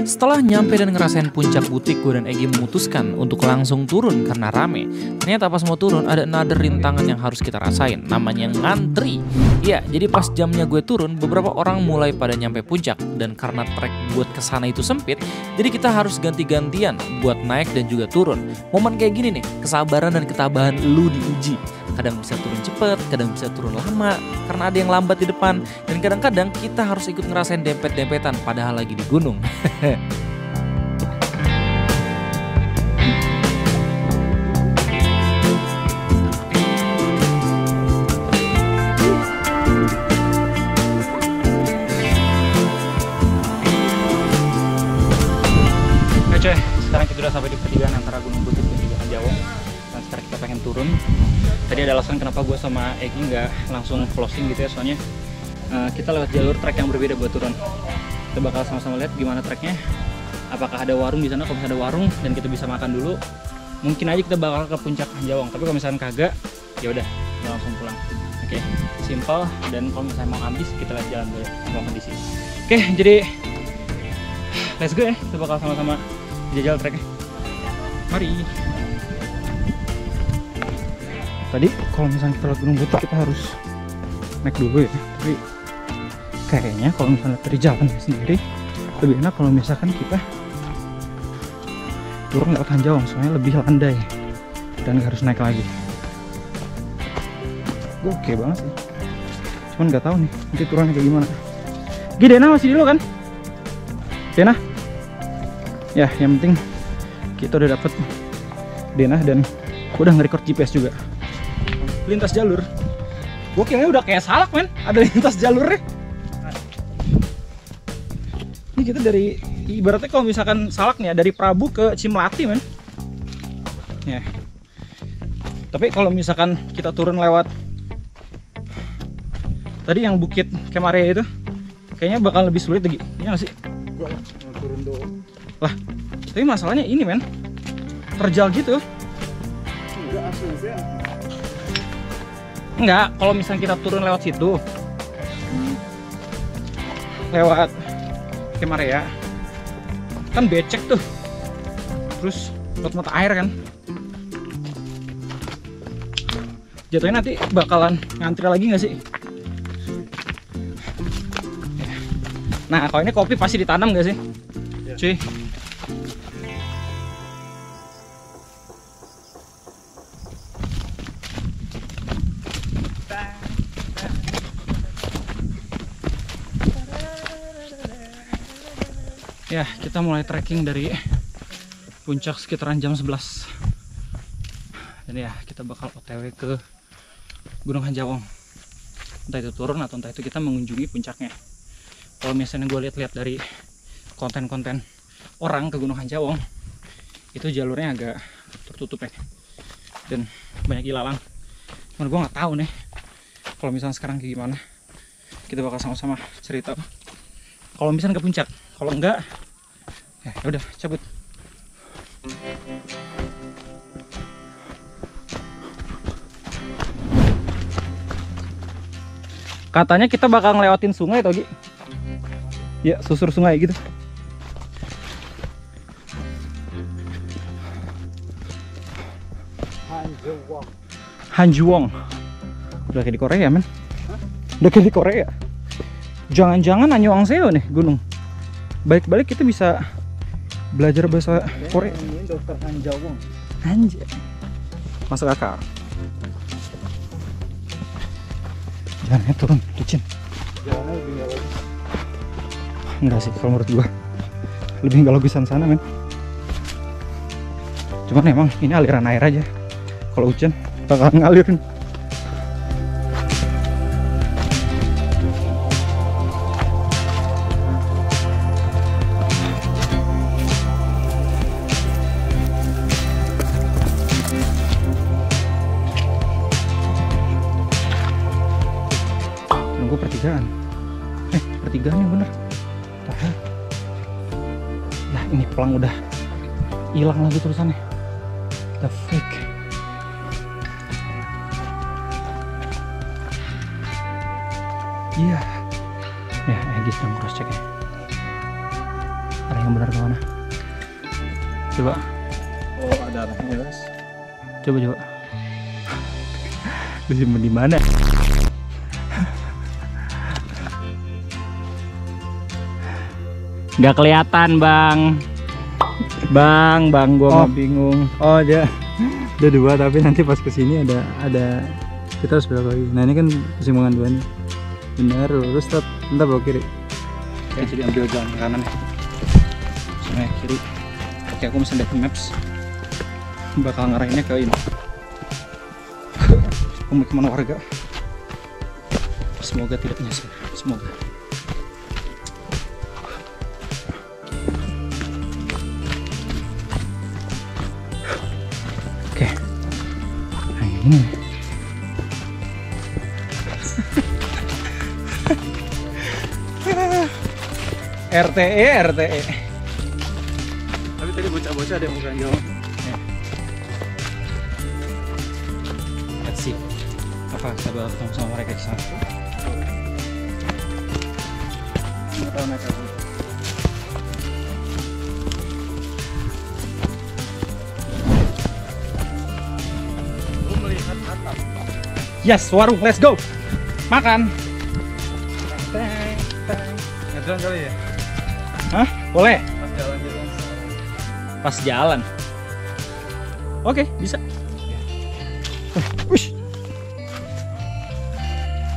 Setelah nyampe dan ngerasain puncak Butik, gue dan Egi memutuskan untuk langsung turun karena rame. Ternyata pas mau turun ada another rintangan yang harus kita rasain, namanya ngantri. Ya, jadi pas jamnya gue turun, beberapa orang mulai pada nyampe puncak. Dan karena trek buat kesana itu sempit, jadi kita harus ganti-gantian buat naik dan juga turun. Momen kayak gini nih, kesabaran dan ketabahan lu diuji. Kadang bisa turun cepet, kadang bisa turun lama, karena ada yang lambat di depan. Dan kadang-kadang kita harus ikut ngerasain dempet-dempetan padahal lagi di gunung. Coy, sekarang kita udah sampai di pertigaan antara Gunung Butik dan juga Hanjawong. Dan sekarang kita pengen turun. Tadi ada alasan kenapa gue sama Egi nggak langsung closing gitu ya, soalnya kita lewat jalur trek yang berbeda buat turun. Kita bakal sama-sama lihat gimana treknya. Apakah ada warung di sana? Kalau misalnya ada warung dan kita bisa makan dulu, mungkin aja kita bakal ke puncak Hanjawong. Tapi kalau misalnya kagak, ya udah langsung pulang. Oke, simple. Dan kalau misalnya mau ambis, kita lihat jalan dulu, mau kondisi. Oke, jadi let's go ya. Kita bakal sama-sama jajal treknya. Mari. Tadi kalau misalnya kita lewat Gunung Butik kita harus naik dulu ya. Tapi kayaknya kalau misalnya dari jalannya sendiri lebih enak kalau misalkan kita turun lewat Hanjawong, soalnya lebih landai dan gak harus naik lagi. Oke banget sih. Cuman nggak tahu nih nanti turunnya kayak gimana. Dena masih di lo kan? Dena? Ya, yang penting kita udah dapet Dena dan udah nge-record GPS juga. Lintas jalur. Gue kayaknya udah kayak Salak men, ada lintas jalurnya. Ini kita dari, ibaratnya kalau misalkan Salak nih ya, dari Prabu ke Cimlati men. Ya. Tapi kalau misalkan kita turun lewat tadi yang Bukit Kemarea itu, kayaknya bakal lebih sulit lagi. Iya gak sih? Gua turun dulu. Lah, tapi masalahnya ini men, terjal gitu. Enggak asli ya. Enggak, kalau misalnya kita turun lewat situ, lewat Kemarea, kan becek tuh, terus lewat mata air kan, jatuhnya nanti bakalan ngantri lagi nggak sih? Nah, kalau ini kopi pasti ditanam nggak sih, cuy? Ya, kita mulai trekking dari puncak sekitaran jam 11. Dan ya, kita bakal OTW ke Gunung Hanjawong. Entah itu turun atau entah itu kita mengunjungi puncaknya. Kalau misalnya gue lihat-lihat dari konten-konten orang ke Gunung Hanjawong, itu jalurnya agak tertutup ya, dan banyak ilalang. Cuman gue nggak tahu nih kalau misalnya sekarang kayak gimana. Kita bakal sama-sama cerita kalau misalnya ke puncak. Kalau enggak ya udah cabut. Katanya kita bakal ngelewatin sungai Togi. Ya, susur sungai gitu. Hanjuwong. Udah kayak di Korea, men. Udah kayak di Korea. Jangan-jangan Annyeonghaseyo nih gunung. Balik-balik kita bisa belajar bahasa Korea. Ini dokter Hanjawong. Anjir. Masuk akal. Jalannya turun, licin. Jalannya lebih nggak bagus. Enggak sih, kalau menurut gua lebih nggak logisan sana, men. Cuman emang ini aliran air aja. Kalau hujan bakal ngalirin. Nunggu pertigaan. Pertigaan yang bener. Tahan. Nah, ini pelang udah hilang lagi tulisannya. The freak. Iya. Ya, Egi sedang cross check ya. Ada yang benar kemana? Coba. Oh, ada arahnya, guys. Coba. Disimpan di mana? Nggak kelihatan, Bang. Bang, gua mah bingung. Oh, dia ada dua, tapi nanti pas kesini ada kita harus belok lagi. Nah, ini kan kesimbangan dua nih. Benar, lurus, stop. Bentar belok kiri. Oke, jadi ambil jalan ke kanan ya. Sana kiri. Oke, aku mesen lihat maps. Bakal ngarahinnya ke ini. Pemukiman warga. Semoga tidak nyasar. Semoga. Oke. Nah, ini. RTE. Tapi tadi bocah-bocah ada yang bukan jauh. Let's see. Apa kita bakal ketemu sama mereka di sana? Nggak tahu naik apa. Lu melihat atap. Yes, warung, let's go. Makan. Jalan kali ya? Hah? Boleh? Pas jalan-jalan. Pas jalan. Oke, bisa. Wush.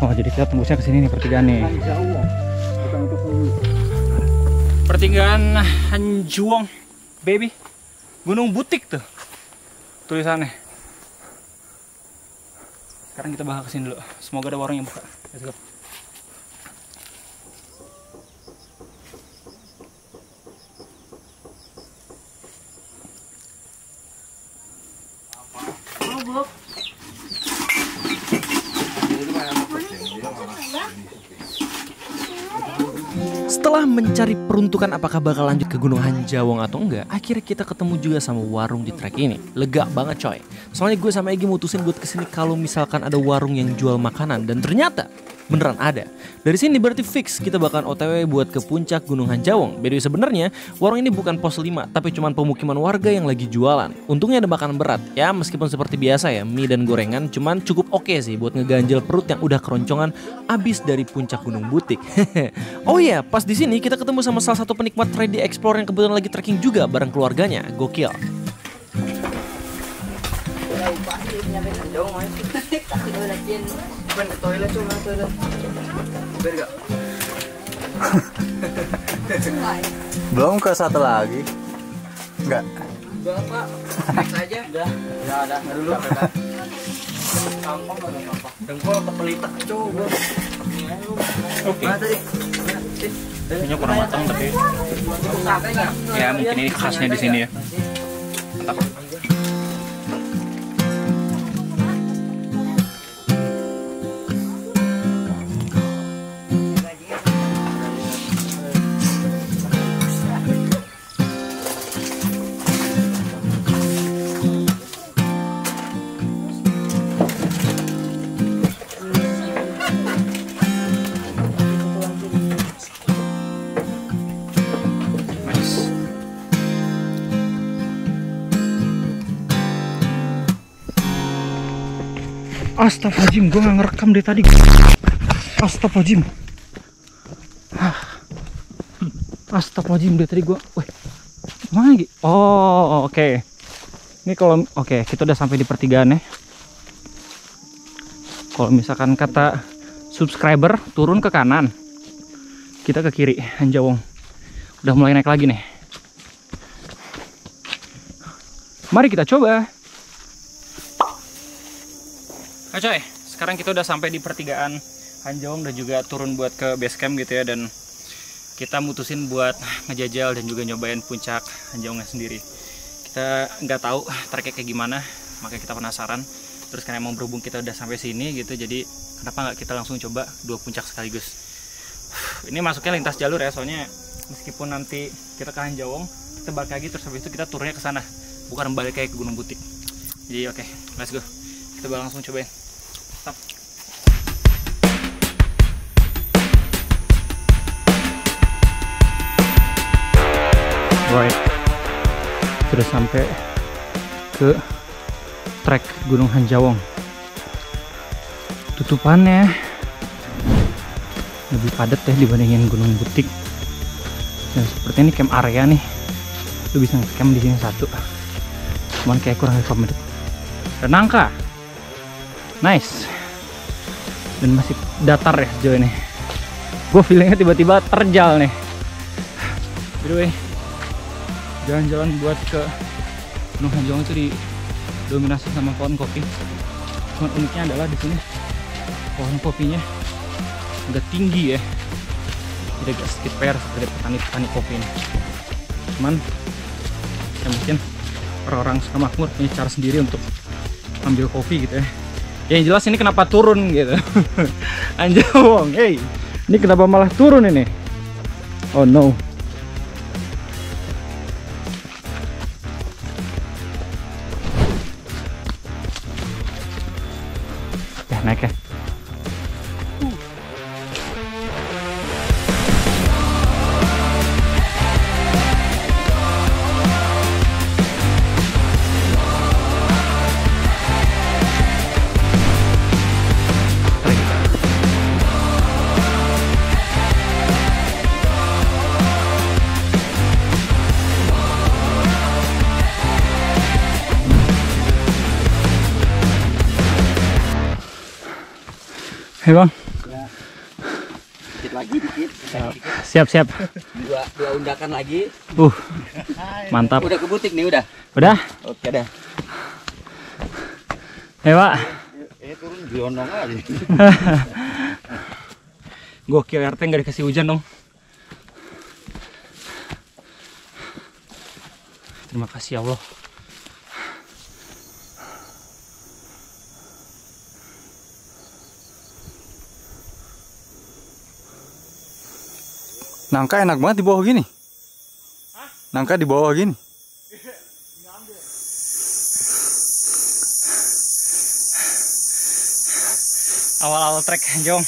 Oh, jadi kita tembusnya ke sini nih pertigaan nih. Hanjawong. Bukan untuk penghulu. Pertigaan Hanjuwong, baby. Gunung Butik tuh tulisannya. Sekarang kita bakal kesini dulu. Semoga ada warung yang buka. Let's go. Setelah mencari peruntukan apakah bakal lanjut ke Gunung Hanjawong atau enggak, akhirnya kita ketemu juga sama warung di trek ini. Lega banget coy. Soalnya gue sama Egi mutusin buat kesini kalau misalkan ada warung yang jual makanan, dan ternyata beneran ada. Dari sini berarti fix kita bakalan OTW buat ke puncak Gunung Hanjawong. By the way, sebenarnya warung ini bukan pos 5, tapi cuman pemukiman warga yang lagi jualan. Untungnya ada makanan berat. Ya meskipun seperti biasa ya, mie dan gorengan, cuman cukup oke sih buat ngeganjel perut yang udah keroncongan abis dari puncak Gunung Butik. Oh iya, pas di sini kita ketemu sama salah satu penikmat 3D Explore yang kebetulan lagi trekking juga bareng keluarganya. Gokil. Belum ke satu lagi. Enggak. Udah Pak, next aja. Udah ada dulu. Gampang enggak apa-apa. Dengkol kepelitak coba. Oke. Ini kurang matang tapi ya mungkin ini khasnya di sini ya. Mantap. Astagfirullahaladzim, gue gak ngerekam dari tadi. Astagfirullahaladzim. Astagfirullahaladzim, dari tadi gue. Wih, mana lagi? Oh, oke. Ini kalau kita udah sampai di pertigaan ya. Kalau misalkan kata subscriber turun ke kanan, kita ke kiri, Hanjawong. Udah mulai naik lagi nih. Mari kita coba. Nah coy, sekarang kita udah sampai di pertigaan Hanjawong dan juga turun buat ke base camp gitu ya. Dan kita mutusin buat ngejajal dan juga nyobain puncak Hanjawongnya sendiri. Kita nggak tahu treknya kayak gimana, makanya kita penasaran. Terus karena emang berhubung kita udah sampai sini gitu, jadi kenapa nggak kita langsung coba 2 puncak sekaligus. Ini masuknya lintas jalur ya, soalnya meskipun nanti kita ke Hanjawong, kita balik lagi terus habis itu kita turunnya ke sana, bukan balik kayak ke Gunung Butik. Jadi oke, let's go. Kita bakal langsung cobain. Stop. Right. Sudah sampai ke trek Gunung Hanjawong. Tutupannya lebih padat ya dibandingin Gunung Butik. Dan seperti ini camp area nih. Lu bisa camp di sini satu. Cuman kayak kurang rekomendasi. Dan nangka. Nice. Dan masih datar ya sejauh ini. Gue feelingnya tiba-tiba terjal nih. By the way, jalan-jalan buat ke Gunung Hanjawong itu didominasi sama pohon kopi. Cuman uniknya adalah di sini pohon kopinya agak tinggi ya. Jadi agak sedikit PR seperti petani-petani kopi ini. Cuman ya mungkin orang-orang suka makmur punya cara sendiri untuk ambil kopi gitu ya. Yang jelas ini kenapa turun gitu. Hanjawong, hey, ini kenapa malah turun ini? Oh no. Ya naik ya. Hei bang. Ya. Dikit lagi, dikit. Siap. Dua undakan lagi. Mantap. Udah ke butik nih, udah. Udah? Oke dah. Hei pak. Turun diondong aja. Gokil, RT nggak dikasih hujan dong. Terima kasih ya Allah. Nangka enak banget di bawah gini. Nangka di bawah gini. Awal-awal trek Hanjawong.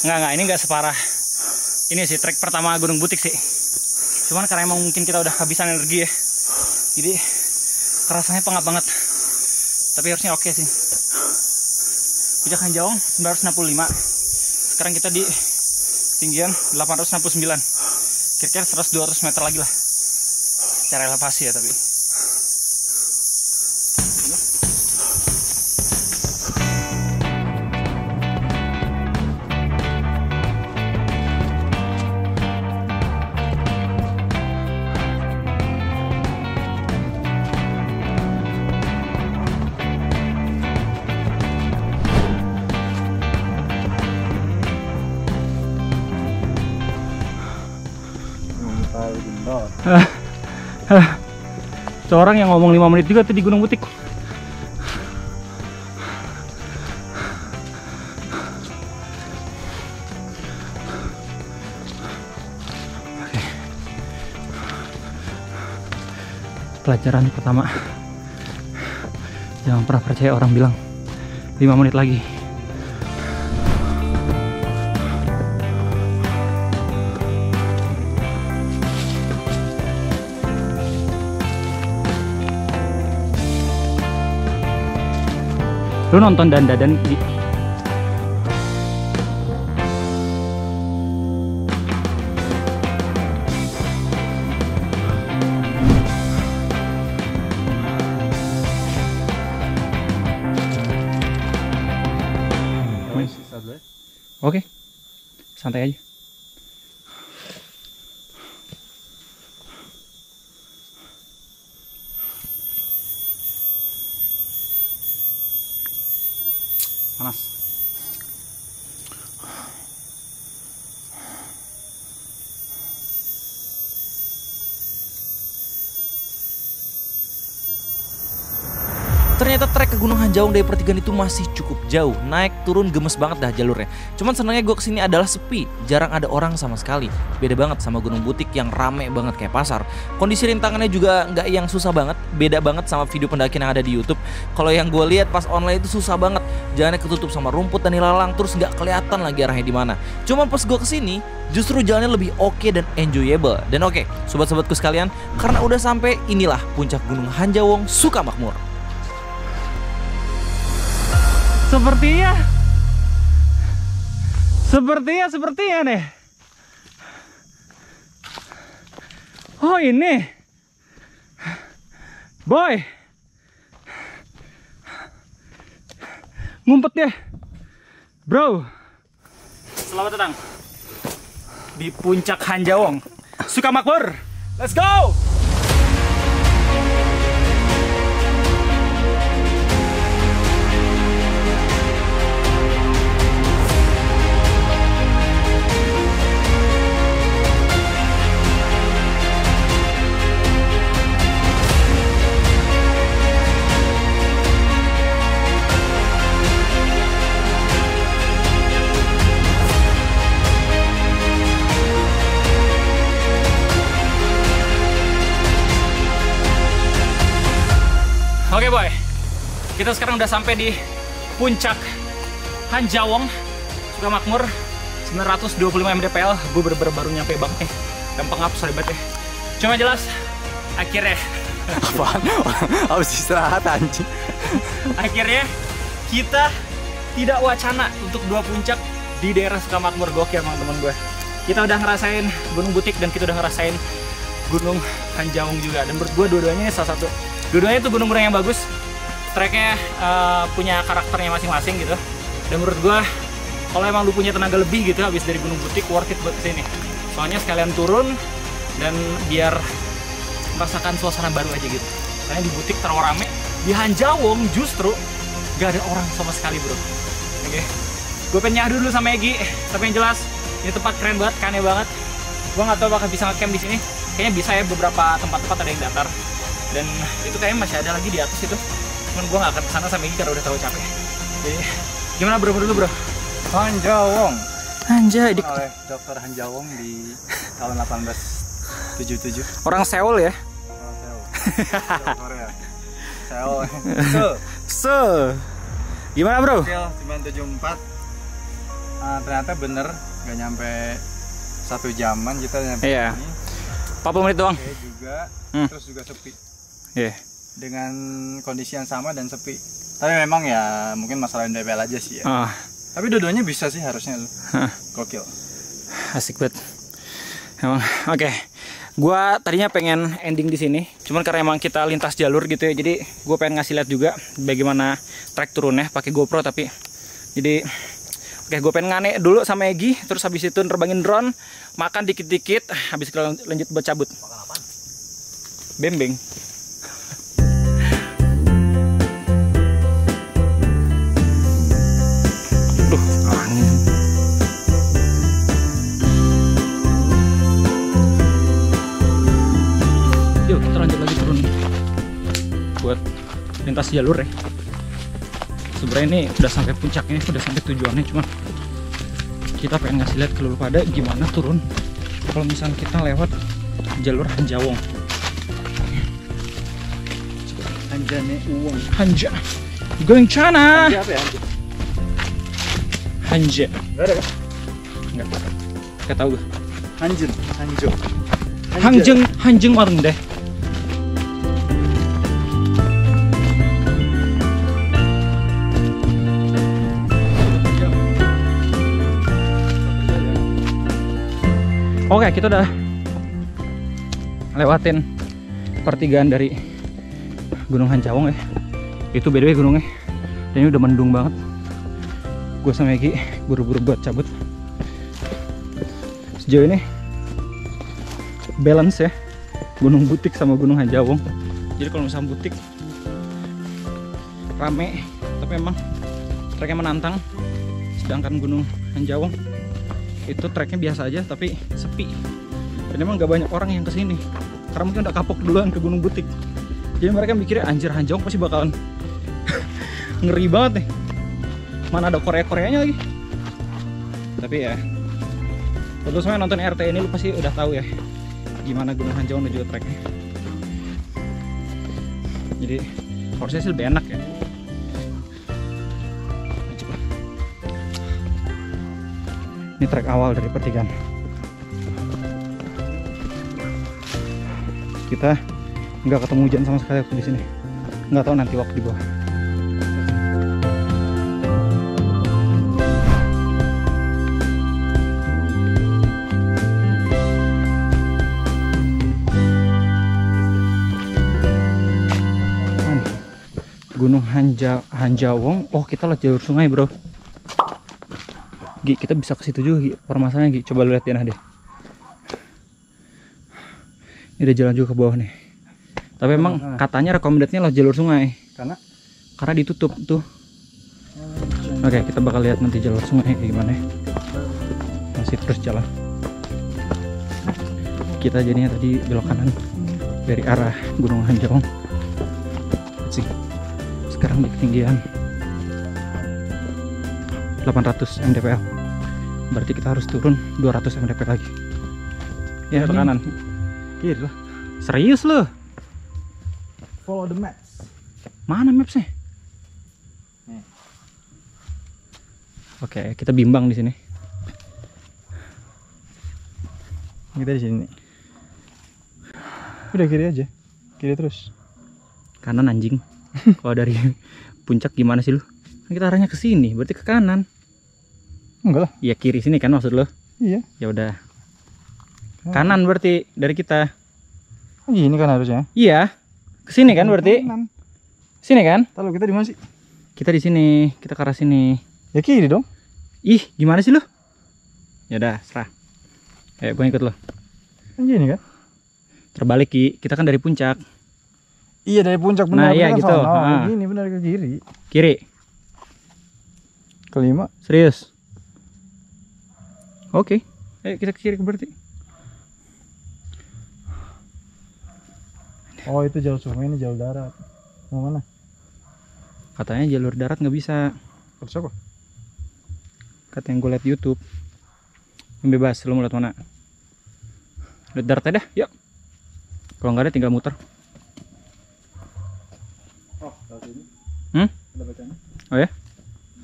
Enggak, ini enggak separah ini sih trek pertama Gunung Butik sih. Cuman karena emang mungkin kita udah kehabisan energi ya. Jadi kerasanya pengap banget. Tapi harusnya oke sih. Puncak Hanjawong 965. Sekarang kita di ketinggian 869. Kira-kira 100-200 meter lagi lah. Secara elevasi ya tapi. seorang yang ngomong 5 menit juga tuh di Gunung Butik. Oke. Pelajaran pertama, jangan pernah percaya orang bilang 5 menit lagi. Lu nonton dandan di Oke, santai aja. Panas. Ternyata trek ke Gunung Hanjawong dari pertigaan itu masih cukup jauh. Naik turun gemes banget dah jalurnya. Cuman senangnya gue kesini adalah sepi, jarang ada orang sama sekali. Beda banget sama Gunung Butik yang rame banget kayak pasar. Kondisi rintangannya juga nggak yang susah banget. Beda banget sama video pendakian yang ada di YouTube. Kalau yang gue lihat pas online itu susah banget. Jalannya ketutup sama rumput dan ilalang, terus nggak kelihatan lagi arahnya di mana. Cuman pas gue kesini, justru jalannya lebih oke dan enjoyable. Dan oke, sobat-sobatku sekalian, karena udah sampai, inilah puncak Gunung Hanjawong Sukamakmur. Sepertinya nih. Oh ini, boy, ngumpet deh, bro. Selamat datang di puncak Hanjawong Sukamakmur. Let's go. Oke boy, kita sekarang udah sampai di puncak Hanjawong Sukamakmur 925 mdpl. Gue bener-bener baru nyampe banget nih. Gampang up, sorry banget ya. Cuma jelas, akhirnya Apaan? Habis istirahat anjing. akhirnya kita tidak wacana untuk 2 puncak di daerah Sukamakmur. Gokil emang temen gue. Kita udah ngerasain Gunung Butik dan kita udah ngerasain Gunung Hanjawong juga. Dan menurut gue dua-duanya salah satu. Dua-duanya itu gunung-gunung yang bagus, treknya punya karakternya masing-masing gitu. Dan menurut gua, kalau emang lu punya tenaga lebih gitu habis dari Gunung Butik, worth it buat kesini. Soalnya sekalian turun dan biar merasakan suasana baru aja gitu. Karena di Butik terlalu rame, di Hanjawong justru gak ada orang sama sekali bro. Oke, gue pengen nyahdu dulu sama Egi. Tapi yang jelas, ini tempat keren banget, kane banget. Gua nggak tahu bakal bisa nge-camp di sini. Kayaknya bisa ya, beberapa tempat-tempat ada yang datar. Dan itu kayaknya masih ada lagi di atas itu. Cuman gue gak akan kesana sama Egi karena udah terlalu capek. Jadi gimana bro dulu bro? Hanjawong. Anjay, Oleh Dr. Hanjawong di tahun 1877. orang Seoul ya? Oh, Seoul. Korea. Seoul. Gimana bro? Kecil, cuma 74. Ternyata bener gak nyampe 1 jaman kita nyampe Iya. sini. 40 menit doang. Oke juga, terus juga sepi. Iya. Dengan kondisi yang sama dan sepi. Tapi memang ya mungkin masalah MDPL aja sih ya. Tapi dua-duanya bisa sih harusnya lu. Gokil. Asik banget. Emang oke. Gua tadinya pengen ending di sini, cuman karena emang kita lintas jalur gitu ya. Jadi gue pengen ngasih lihat juga bagaimana trek turunnya pakai GoPro tapi jadi oke, gue pengen ngane dulu sama Egi, terus habis itu nerbangin drone, makan dikit-dikit, habis itu lanjut buat cabut. Bembeng. Angin. Yuk kita lanjut lagi turun. lintas jalur ya. Sebenarnya ini udah sampai puncaknya, udah sampai tujuannya, cuma kita pengen ngasih lihat ke lu pada gimana turun kalau misalnya kita lewat jalur Hanjawong. Hanjane uang. Hanja going China. Hanja apa ya? Hanja Enggak ada kan? nggak tahu gue. Hanjin, Hanjo. Hanjeng warung deh. Oke, kita udah lewatin pertigaan dari Gunung Hanjawong ya. Itu by the way gunungnya, dan ini udah mendung banget. Gue sama Egi buru-buru buat cabut. Sejauh ini balance ya, Gunung Butik sama Gunung Hanjawong. Jadi kalau misalnya Butik rame, tapi emang treknya menantang. Sedangkan Gunung Hanjawong itu treknya biasa aja tapi sepi, dan emang gak banyak orang yang kesini karena mungkin udah kapok duluan ke Gunung Butik. Jadi mereka mikirnya anjir Hanjawong pasti bakalan ngeri banget nih, mana ada Korea-Koreanya lagi. Tapi ya kalau semuanya nonton RT ini lu pasti udah tahu ya gimana Gunung Hanjawong dan juga treknya. Jadi harusnya sih lebih enak ya. Ini trek awal dari pertigaan. Kita nggak ketemu hujan sama sekali waktu di sini. Nggak tahu nanti waktu di bawah. Gunung Hanjawong. Oh, kita lewat jalur sungai, bro. Gi, kita bisa ke situ juga, Gi. Permasalahannya, Gi, coba lu lihat ya deh. Ini ada jalan juga ke bawah nih. Tapi emang katanya recommended-nya lewat jalur sungai. Karena ditutup tuh. Oke, kita bakal lihat nanti jalur sungai kayak gimana. Masih terus jalan. Kita jadinya tadi belok kanan dari arah Gunung Hanjawong. Let's see. Sekarang di ketinggian 800 mdpl. Berarti kita harus turun 200 mdpl lagi. Ya, ke kanan. Kiri lah. Serius loh? Follow the maps. Mana mapsnya? Oke, kita bimbang di sini. Kita di sini. Udah kiri aja. Kiri terus. Kanan anjing. Kalau dari puncak gimana sih lu? Kita arahnya ke sini, berarti ke kanan. Enggak lah. Iya, kiri sini kan maksud lu? Iya. Ya udah. Kanan berarti dari kita. Gini kan harusnya. Iya. Ke sini kan berarti? Kanan. Sini kan? Lalu kita di mana sih? Kita di sini, kita ke arah sini. Ya kiri dong. Ih, gimana sih lu? Ya udah, serah. Ayo, gue ikut lo. Kan gini kan? Terbalik, Ki. Kita kan dari puncak. Iya, dari puncak benar. Nah, iya kan gitu. Nah. Gini benar ke kiri. Kiri. Kelima. Serius. Oke. Ayo kita ke kiri berarti. Oh, itu jalur sungai, ini jalur darat. Mau mana? Katanya jalur darat nggak bisa. Terus apa? Kata yang gue liat YouTube. Yang bebas, lu mau liat mana? Lihat darat aja dah, yuk. Kalau nggak ada tinggal muter. Oh, tahu ini. Ada bacanya. Oh ya?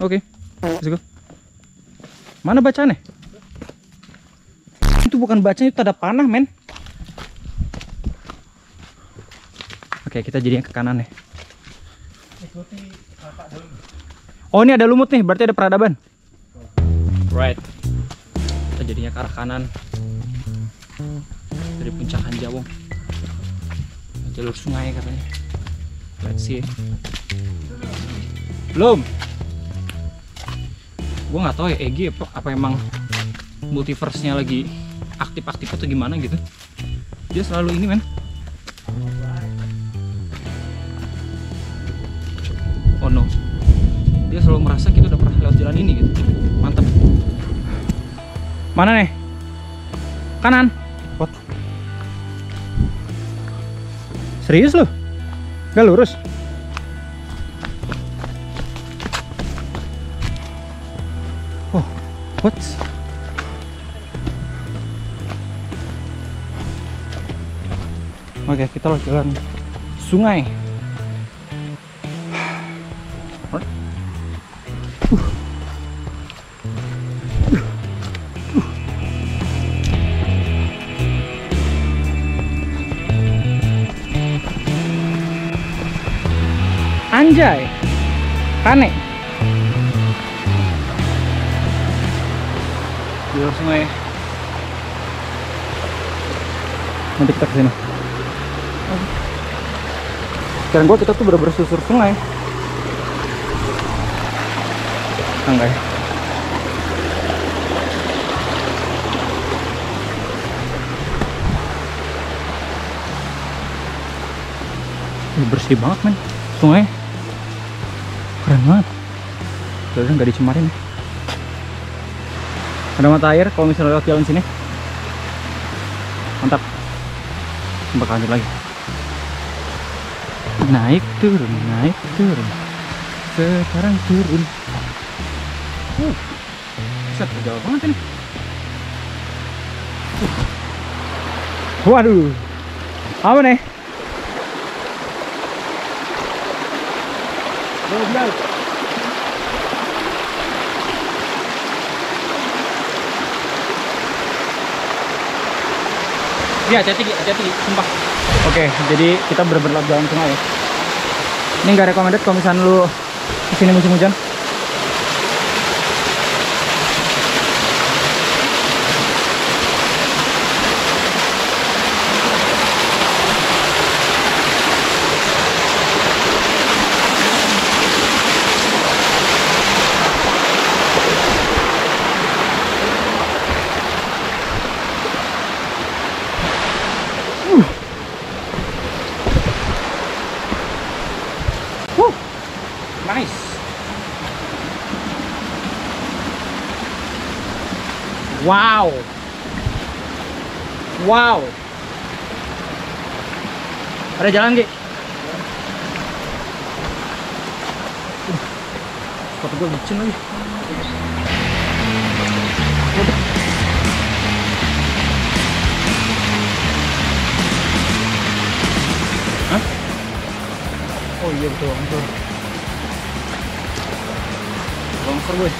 Oke. Let's go. Mana bacanya? Itu bukan bacanya, itu tanda panah, men. Oke, kita jadinya ke kanan nih. Oh, ini ada lumut nih, berarti ada peradaban. Right. Kita jadinya ke arah kanan. Dari puncak Hanjawong. Jalur sungai katanya. Let's see. Belum. Gue nggak tahu ya Egi apa emang multiverse-nya lagi aktif-aktif atau gimana gitu. Dia selalu ini, men. Oh no. Dia selalu merasa kita udah pernah lewat jalan ini gitu. Mantap. Mana nih? Kanan. What? Serius lu? Gak lurus? What? Oke, kita lewat jalan sungai. Anjay, Rane. Di sungai. Nanti kita kesini. Sekarang kita tuh bener-bener susur sungai. Enggak ya? Ini bersih banget men, sungai. Keren banget. Udah nggak dicemarin. Ada mata air kalau misalnya lewat jalan sini. Mantap. Bakal lanjut lagi. Naik turun, naik turun. Sekarang turun. Bisa jauh banget ini. Waduh. Apa nih? Iya, hati-hati, sumpah. Oke, jadi kita bener-bener jalan sungai ya. Ini nggak recommended kalau misalnya lu kesini musim hujan. Nice. Wow. Wow. Ada jalan, Ki. Sepatu gue licin lagi. Hah? Oh iya betul, betul. Longsor gue.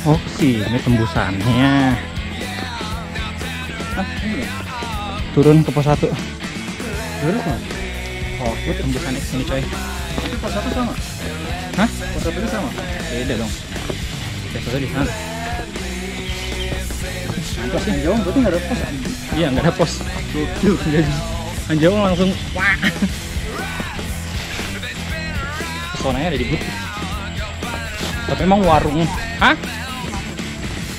Oh sih, ini tembusannya. Turun ke pos 1. Turun kok? Oh, gue tembusan ke sini coy. Itu pos 1 sama? Hah? Pos 1 sama? Beda dong. Pos 1 di sana. Pos Anjawang berarti nggak ada pos? Iya, nggak ada pos. Tuh, Anjawang langsung wah. Pesonanya ada di Butik. Tapi emang warung. Hah?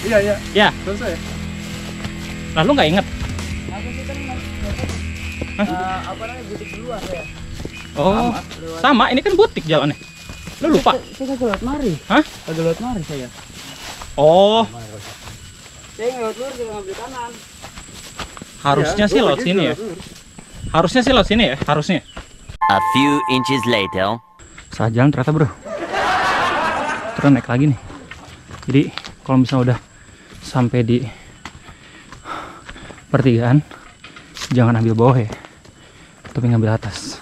Iya. Ya. Selesai. Lah lu nggak inget? Apa namanya butik duluan ya? Oh, sama. Ini kan butik jalannya. Lu lupa? Saya kagak lewat mari. Hah? Kagak lewat mari saya. Oh, Saya ngelewat lurus juga ngambil kanan. harusnya sih lewat sini ya. Harusnya sih lewat sini ya, harusnya. A few inches later. Salah jalan ternyata bro. Terus naik lagi nih. Jadi kalau misalnya udah sampai di pertigaan, jangan ambil bawah ya, tapi ngambil atas.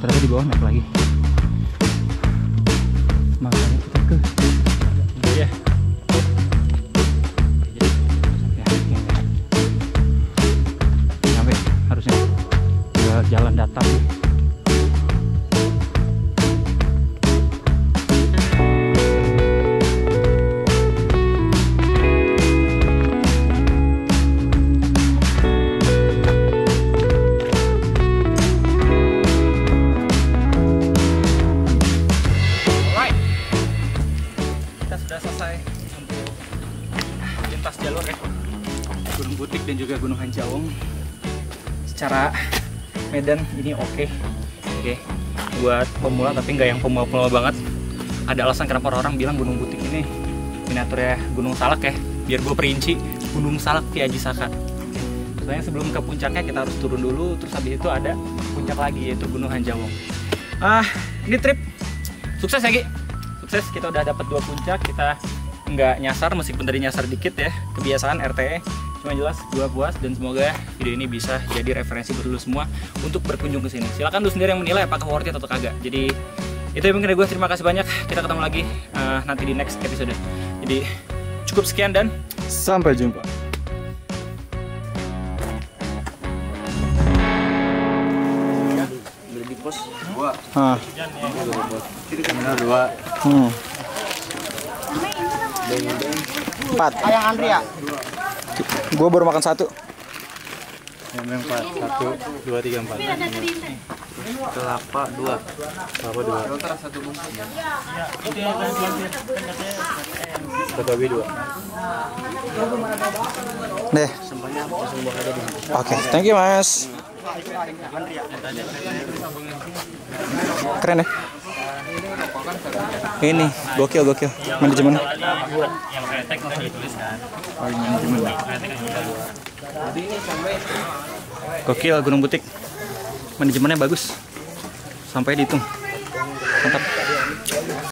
Ternyata di bawah naik lagi. Makanya kita ke ya. Nyampe harusnya. Jalan datar. Butik dan juga Gunung Hanjawong. Secara medan ini oke. Buat pemula tapi nggak yang pemula banget. Ada alasan kenapa orang bilang Gunung Butik ini miniaturnya Gunung Salak ya. Biar gue perinci, Gunung Salak Piaji Saka. Soalnya sebelum ke puncaknya kita harus turun dulu, terus habis itu ada puncak lagi yaitu Gunung Hanjawong. Ini trip sukses ya Ki? Sukses, kita udah dapat 2 puncak, kita nggak nyasar meskipun tadi nyasar dikit ya, kebiasaan RTE. Cuma jelas gue puas dan semoga video ini bisa jadi referensi buat lu semua untuk berkunjung ke sini. Silakan lu sendiri yang menilai apakah worth it atau kagak. Jadi itu yang mungkin dari gue, terima kasih banyak. Kita ketemu lagi nanti di next episode. Jadi cukup sekian dan Sampai jumpa. Beli di pos. Ah. Benar 2. 4. Ayang Andri ya? Gue baru makan 1. Yang 4. 1, 2, 3, 4. Kelapa 2. Kelapa 2. Betawi 2. Deh. Oke, thank you Mas. Keren ya. Ini gokil manajemen. gokil Gunung Butik. Manajemennya bagus. Sampai dihitung. Mantap.